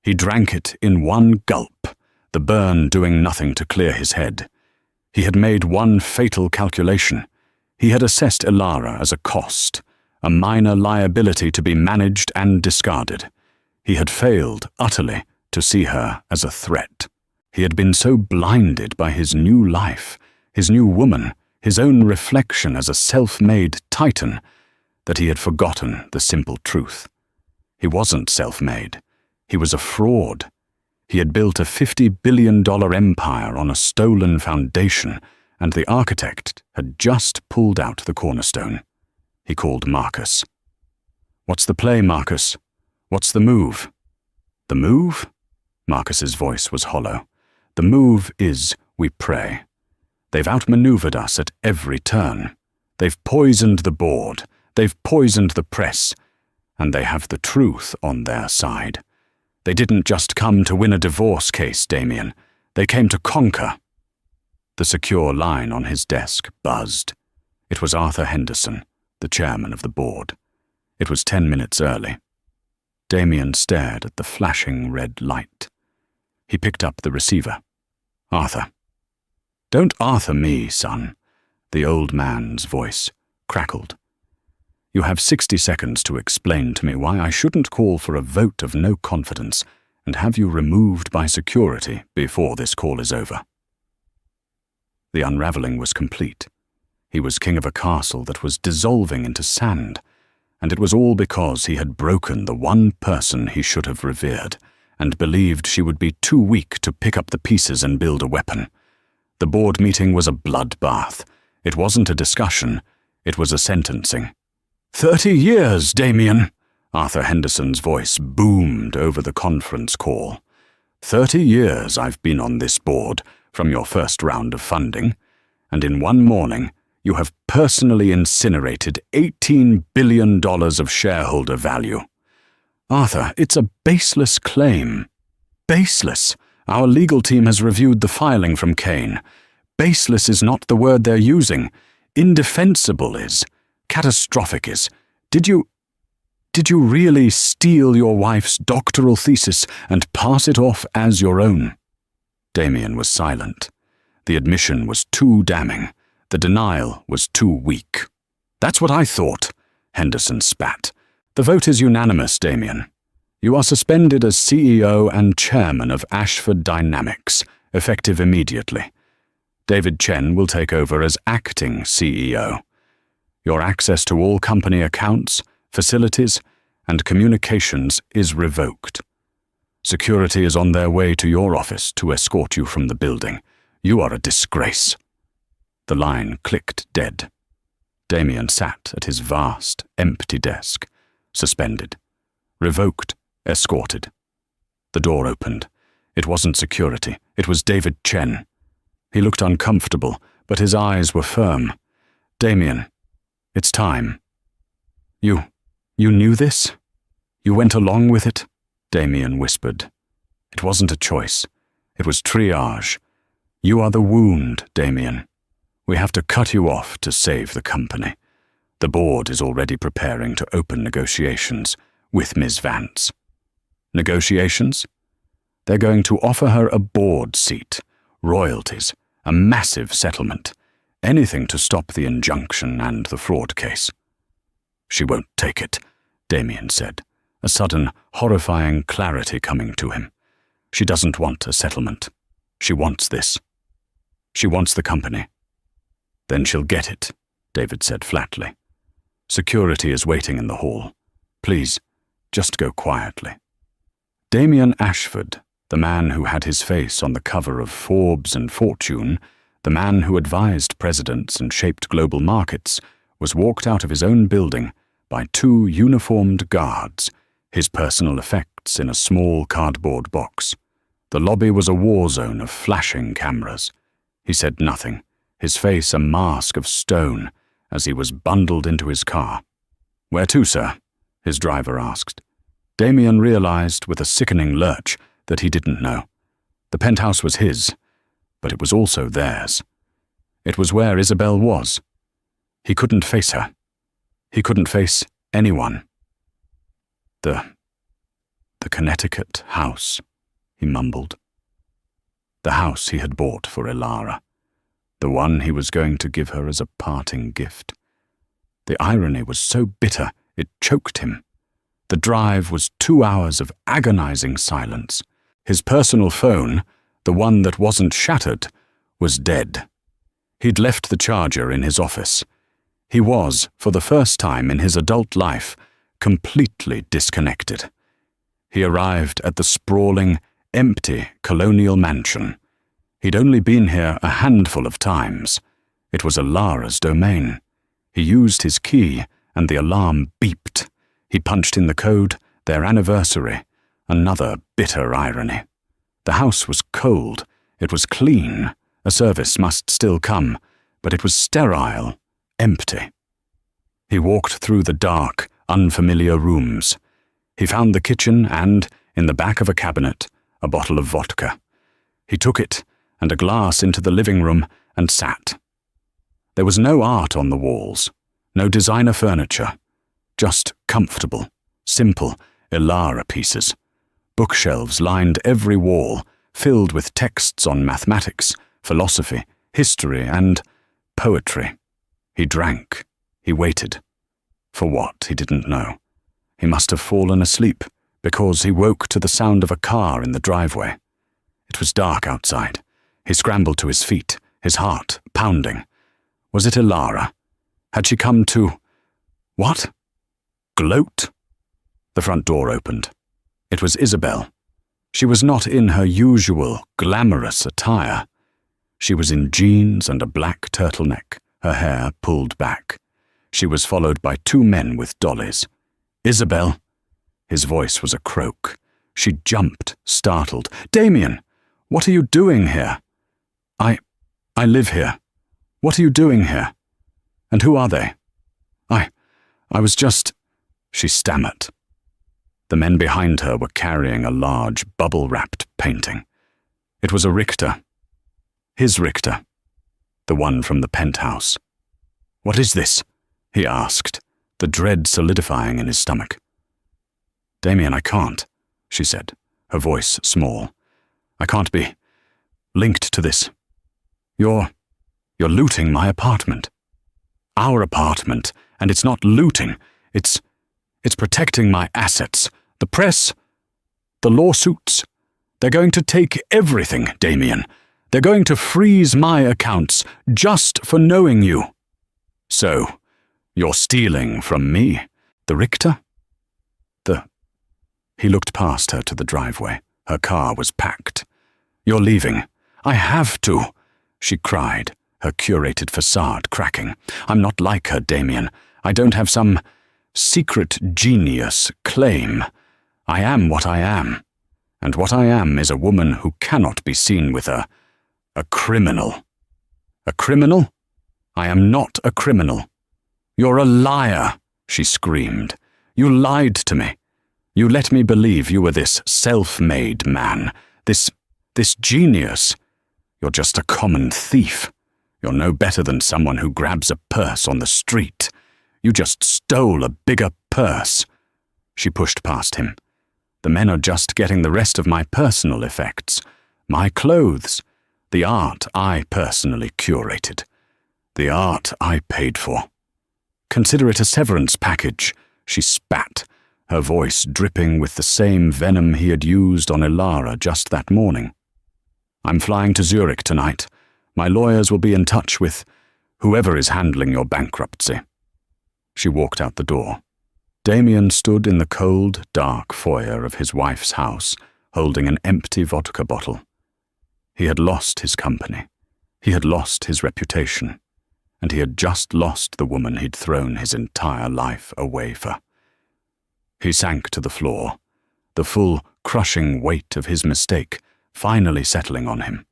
He drank it in one gulp, the burn doing nothing to clear his head. He had made one fatal calculation. He had assessed Ilara as a cost, a minor liability to be managed and discarded. He had failed utterly to see her as a threat. He had been so blinded by his new life, his new woman, his own reflection as a self-made titan, that he had forgotten the simple truth. He wasn't self-made. He was a fraud. He had built a $50 billion empire on a stolen foundation, and the architect had just pulled out the cornerstone. He called Marcus. "What's the play, Marcus? What's the move?" "The move?" Marcus's voice was hollow. "The move is we pray. They've outmaneuvered us at every turn. They've poisoned the board. They've poisoned the press. And they have the truth on their side. They didn't just come to win a divorce case, Damien. They came to conquer." The secure line on his desk buzzed. It was Arthur Henderson, the chairman of the board. It was 10 minutes early. Damien stared at the flashing red light. He picked up the receiver. "Arthur." "Don't Arthur me, son," the old man's voice crackled. "You have 60 seconds to explain to me why I shouldn't call for a vote of no confidence and have you removed by security before this call is over." The unraveling was complete. He was king of a castle that was dissolving into sand, and it was all because he had broken the one person he should have revered, and believed she would be too weak to pick up the pieces and build a weapon. The board meeting was a bloodbath. It wasn't a discussion, it was a sentencing. 30 years, Damien! Arthur Henderson's voice boomed over the conference call. 30 years I've been on this board from your first round of funding, and in one morning you have personally incinerated $18 billion of shareholder value. Arthur, it's a baseless claim. Baseless. Our legal team has reviewed the filing from Kane. Baseless is not the word they're using. Indefensible is. Catastrophic is. Did you really steal your wife's doctoral thesis and pass it off as your own? Damien was silent. The admission was too damning. The denial was too weak. That's what I thought, Henderson spat. The vote is unanimous, Damien. You are suspended as CEO and chairman of Ashford Dynamics, effective immediately. David Chen will take over as acting CEO. Your access to all company accounts, facilities, and communications is revoked. Security is on their way to your office to escort you from the building. You are a disgrace. The line clicked dead. Damien sat at his vast, empty desk, suspended, revoked, escorted. The door opened. It wasn't security. It was David Chen. He looked uncomfortable, but his eyes were firm. Damien, it's time. You knew this? You went along with it? Damien whispered. It wasn't a choice. It was triage. You are the wound, Damien. We have to cut you off to save the company. The board is already preparing to open negotiations with Ms. Vance. Negotiations? They're going to offer her a board seat, royalties, a massive settlement, anything to stop the injunction and the fraud case. She won't take it, Damien said, a sudden, horrifying clarity coming to him. She doesn't want a settlement. She wants this. She wants the company. Then she'll get it, David said flatly. Security is waiting in the hall. Please, just go quietly. Damien Ashford, the man who had his face on the cover of Forbes and Fortune, the man who advised presidents and shaped global markets, was walked out of his own building by two uniformed guards, his personal effects in a small cardboard box. The lobby was a war zone of flashing cameras. He said nothing, his face a mask of stone, as he was bundled into his car. "Where to, sir?" his driver asked. Damien realized with a sickening lurch that he didn't know. The penthouse was his, but it was also theirs. It was where Isabel was. He couldn't face her. He couldn't face anyone. The Connecticut house, he mumbled. The house he had bought for Ilara. The one he was going to give her as a parting gift. The irony was so bitter it choked him. The drive was 2 hours of agonizing silence. His personal phone, the one that wasn't shattered, was dead. He'd left the charger in his office. He was, for the first time in his adult life, completely disconnected. He arrived at the sprawling, empty colonial mansion. He'd only been here a handful of times. It was Ilara's domain. He used his key, and the alarm beeped. He punched in the code, their anniversary. Another bitter irony. The house was cold. It was clean. A service must still come, but it was sterile, empty. He walked through the dark, unfamiliar rooms. He found the kitchen and, in the back of a cabinet, a bottle of vodka. He took it and a glass into the living room and sat. There was no art on the walls, no designer furniture, just comfortable, simple Ilara pieces. Bookshelves lined every wall, filled with texts on mathematics, philosophy, history, and poetry. He drank. He waited. For what, he didn't know. He must have fallen asleep, because he woke to the sound of a car in the driveway. It was dark outside. He scrambled to his feet, his heart pounding. Was it Ilara? Had she come to... What? Gloat? The front door opened. It was Isabel. She was not in her usual glamorous attire. She was in jeans and a black turtleneck, her hair pulled back. She was followed by two men with dollies. "Isabel!" His voice was a croak. She jumped, startled. "Damien! What are you doing here?" I live here. What are you doing here? And who are they?" I was just—" she stammered. The men behind her were carrying a large, bubble-wrapped painting. It was a Richter. His Richter. The one from the penthouse. "What is this?" he asked, the dread solidifying in his stomach. "Damien, I can't," she said, her voice small. "I can't be linked to this. You're looting my apartment." "Our apartment, and it's not looting. It's protecting my assets. The press, the lawsuits. They're going to take everything, Damien. They're going to freeze my accounts just for knowing you." "So, you're stealing from me, the Richter?" He looked past her to the driveway. Her car was packed. "You're leaving. I have to," she cried, her curated facade cracking. "I'm not like her, Damien. I don't have some secret genius claim. I am what I am. And what I am is a woman who cannot be seen with a criminal." "A criminal? I am not a criminal." "You're a liar," she screamed. "You lied to me. You let me believe you were this self-made man, this genius. You're just a common thief. You're no better than someone who grabs a purse on the street. You just stole a bigger purse." She pushed past him. "The men are just getting the rest of my personal effects, my clothes, the art I personally curated, the art I paid for. Consider it a severance package," she spat, her voice dripping with the same venom he had used on Ilara just that morning. "I'm flying to Zurich tonight. My lawyers will be in touch with whoever is handling your bankruptcy." She walked out the door. Damien stood in the cold, dark foyer of his wife's house, holding an empty vodka bottle. He had lost his company. He had lost his reputation. And he had just lost the woman he'd thrown his entire life away for. He sank to the floor, the full, crushing weight of his mistake finally settling on him.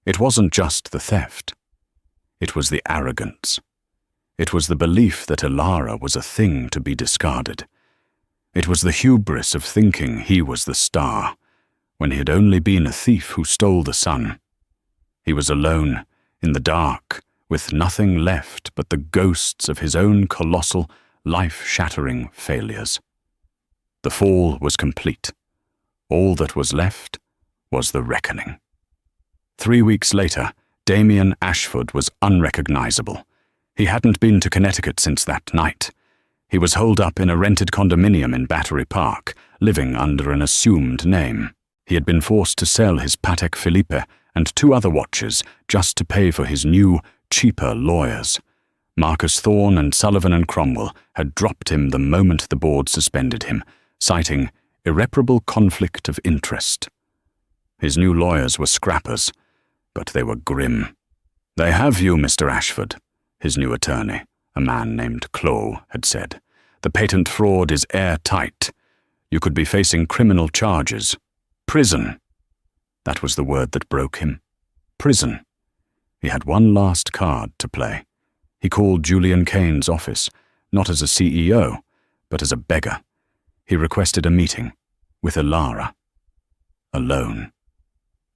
It wasn't just the theft. It was the arrogance. It was the belief that Ilara was a thing to be discarded. It was the hubris of thinking he was the star, when he had only been a thief who stole the sun. He was alone, in the dark, with nothing left but the ghosts of his own colossal, life-shattering failures. The fall was complete. All that was left was the reckoning. 3 weeks later, Damien Ashford was unrecognizable. He hadn't been to Connecticut since that night. He was holed up in a rented condominium in Battery Park, living under an assumed name. He had been forced to sell his Patek Philippe and 2 other watches just to pay for his new, cheaper lawyers. Marcus Thorne and Sullivan and Cromwell had dropped him the moment the board suspended him, citing irreparable conflict of interest. His new lawyers were scrappers, but they were grim. "They have you, Mr. Ashford," his new attorney, a man named Clow, had said. "The patent fraud is airtight. You could be facing criminal charges. Prison." That was the word that broke him. Prison. He had one last card to play. He called Julian Kane's office, not as a CEO, but as a beggar. He requested a meeting with Ilara. Alone.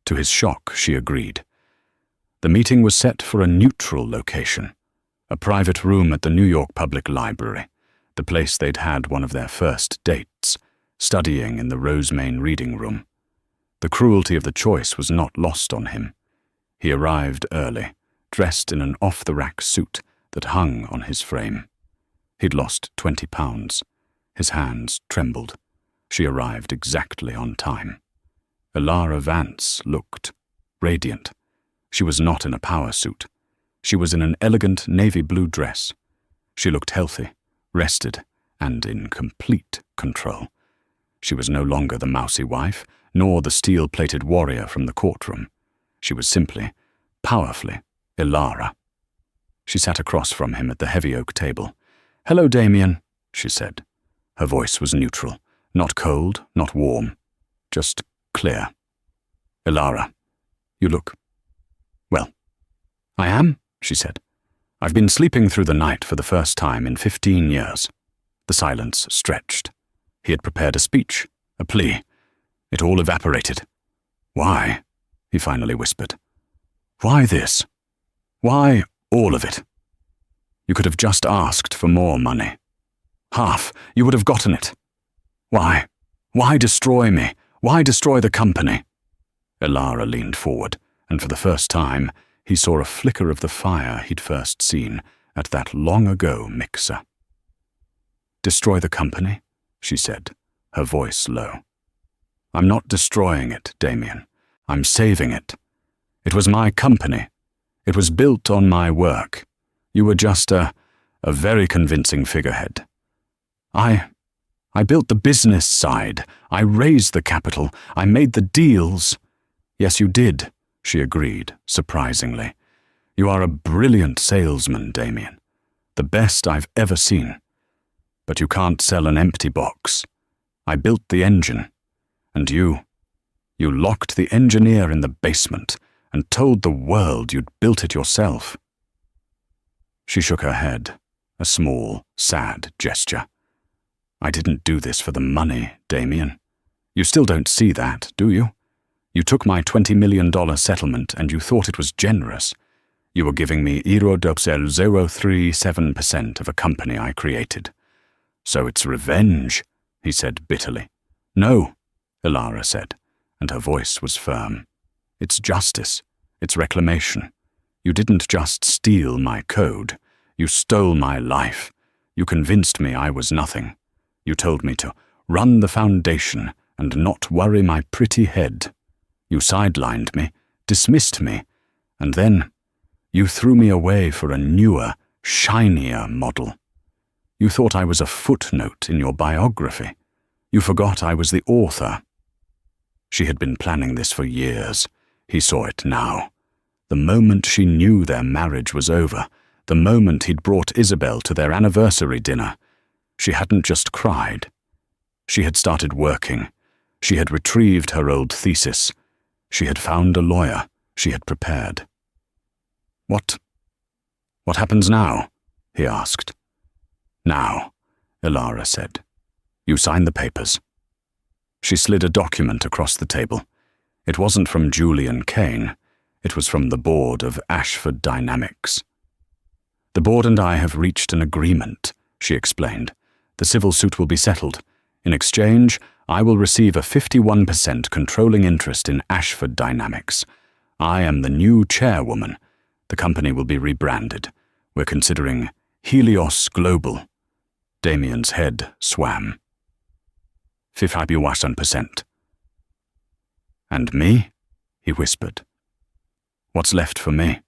To his shock, she agreed. The meeting was set for a neutral location, a private room at the New York Public Library, the place they'd had one of their first dates, studying in the Rosemain reading room. The cruelty of the choice was not lost on him. He arrived early, dressed in an off-the-rack suit that hung on his frame. He'd lost 20 pounds. His hands trembled. She arrived exactly on time. Ilara Vance looked radiant. She was not in a power suit. She was in an elegant navy blue dress. She looked healthy, rested, and in complete control. She was no longer the mousy wife, nor the steel-plated warrior from the courtroom. She was simply, powerfully, Ilara. She sat across from him at the heavy oak table. "Hello, Damien," she said. Her voice was neutral, not cold, not warm, just clear. "Ilara, you look... well." "I am," she said. "I've been sleeping through the night for the first time in 15 years. The silence stretched. He had prepared a speech, a plea. It all evaporated. "Why?" he finally whispered. "Why this? Why all of it? You could have just asked for more money. Half, you would have gotten it. Why? Why destroy me? Why destroy the company?" Ilara leaned forward, and for the first time, he saw a flicker of the fire he'd first seen at that long-ago mixer. "Destroy the company?" she said, her voice low. "I'm not destroying it, Damien. I'm saving it. It was my company. It was built on my work. You were just a very convincing figurehead. I built the business side. I raised the capital. I made the deals." "Yes, you did," she agreed, surprisingly. "You are a brilliant salesman, Damien. The best I've ever seen. But you can't sell an empty box. I built the engine. And you locked the engineer in the basement and told the world you'd built it yourself." She shook her head, a small, sad gesture. "I didn't do this for the money, Damien. You still don't see that, do you? You took my $20 million settlement and you thought it was generous. You were giving me 0.037% of a company I created. So it's revenge," he said bitterly. "No," Ilara said, and her voice was firm. "It's justice. It's reclamation. You didn't just steal my code. You stole my life. You convinced me I was nothing. You told me to run the foundation and not worry my pretty head. You sidelined me, dismissed me, and then you threw me away for a newer, shinier model. You thought I was a footnote in your biography. You forgot I was the author." She had been planning this for years. He saw it now. The moment she knew their marriage was over, the moment he'd brought Isabel to their anniversary dinner, she hadn't just cried. She had started working. She had retrieved her old thesis. She had found a lawyer. She had prepared. What happens now?" he asked. "Now," Ilara said. "You sign the papers." She slid a document across the table. It wasn't from Julian Kane. It was from the board of Ashford Dynamics. "The board and I have reached an agreement," she explained. "The civil suit will be settled. In exchange, I will receive a 51% controlling interest in Ashford Dynamics. I am the new chairwoman. The company will be rebranded. We're considering Helios Global." Damien's head swam. 51%. "And me?" he whispered. "What's left for me?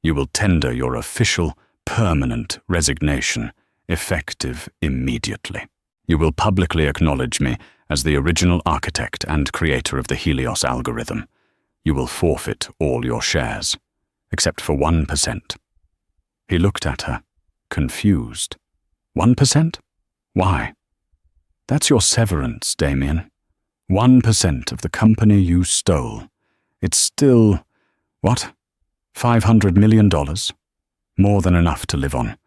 You will tender your official, permanent resignation, effective immediately. You will publicly acknowledge me as the original architect and creator of the Helios algorithm. You will forfeit all your shares, except for 1%. He looked at her, confused. 1%? Why? "That's your severance, Damien. 1% of the company you stole. It's still, what, $500 million? More than enough to live on.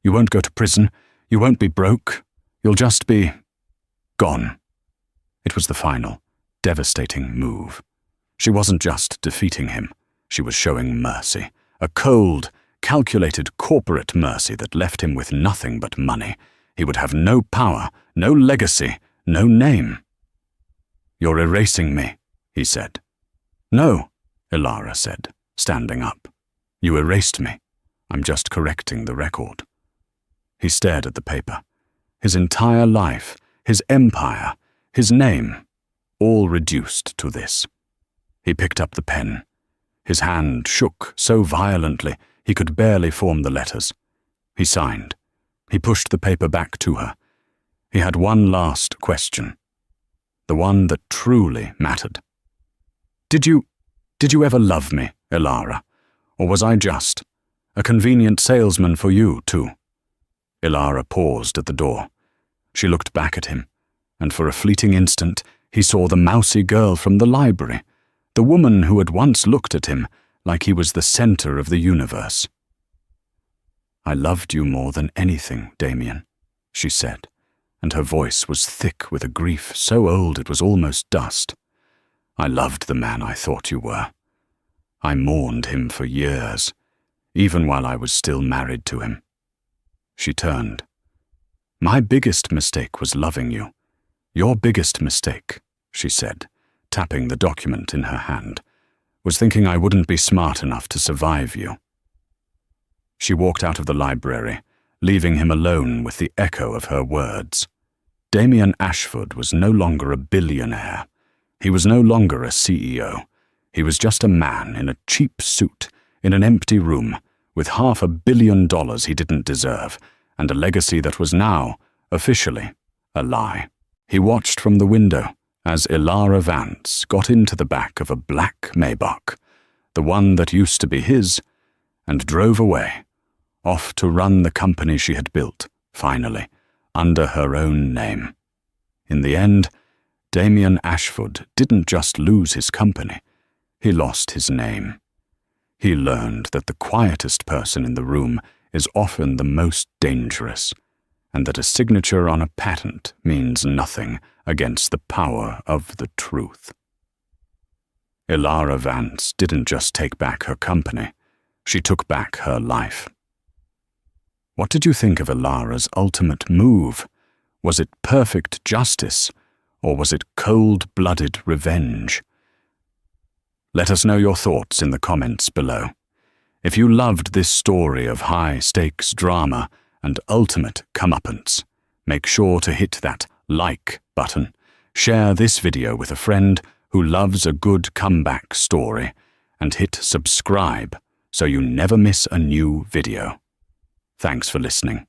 You won't go to prison. You won't be broke. You'll just be gone." It was the final, devastating move. She wasn't just defeating him. She was showing mercy. A cold, calculated corporate mercy that left him with nothing but money. He would have no power, no legacy, no name. "You're erasing me," he said. "No," Ilara said, standing up. "You erased me. I'm just correcting the record." He stared at the paper. His entire life, his empire, his name, all reduced to this. He picked up the pen. His hand shook so violently he could barely form the letters. He signed. He pushed the paper back to her. He had one last question. The one that truly mattered. Did you ever love me, Ilara? Or was I just a convenient salesman for you, too? Ilara paused at the door. She looked back at him, and for a fleeting instant he saw the mousy girl from the library, the woman who had once looked at him like he was the center of the universe. I loved you more than anything, Damien, she said, and her voice was thick with a grief so old it was almost dust. I loved the man I thought you were. I mourned him for years, even while I was still married to him. She turned. My biggest mistake was loving you. Your biggest mistake, she said, tapping the document in her hand, was thinking I wouldn't be smart enough to survive you. She walked out of the library, leaving him alone with the echo of her words. Damien Ashford was no longer a billionaire. He was no longer a CEO. He was just a man in a cheap suit, in an empty room, with $500 million he didn't deserve, and a legacy that was now, officially, a lie. He watched from the window as Ilara Vance got into the back of a black Maybach, the one that used to be his, and drove away, off to run the company she had built, finally, under her own name. In the end, Damien Ashford didn't just lose his company, he lost his name. He learned that the quietest person in the room is often the most dangerous, and that a signature on a patent means nothing against the power of the truth. Ilara Vance didn't just take back her company, she took back her life. What did you think of Ilara's ultimate move? Was it perfect justice, or was it cold-blooded revenge? Let us know your thoughts in the comments below. If you loved this story of high-stakes drama and ultimate comeuppance, make sure to hit that like button, share this video with a friend who loves a good comeback story, and hit subscribe so you never miss a new video. Thanks for listening.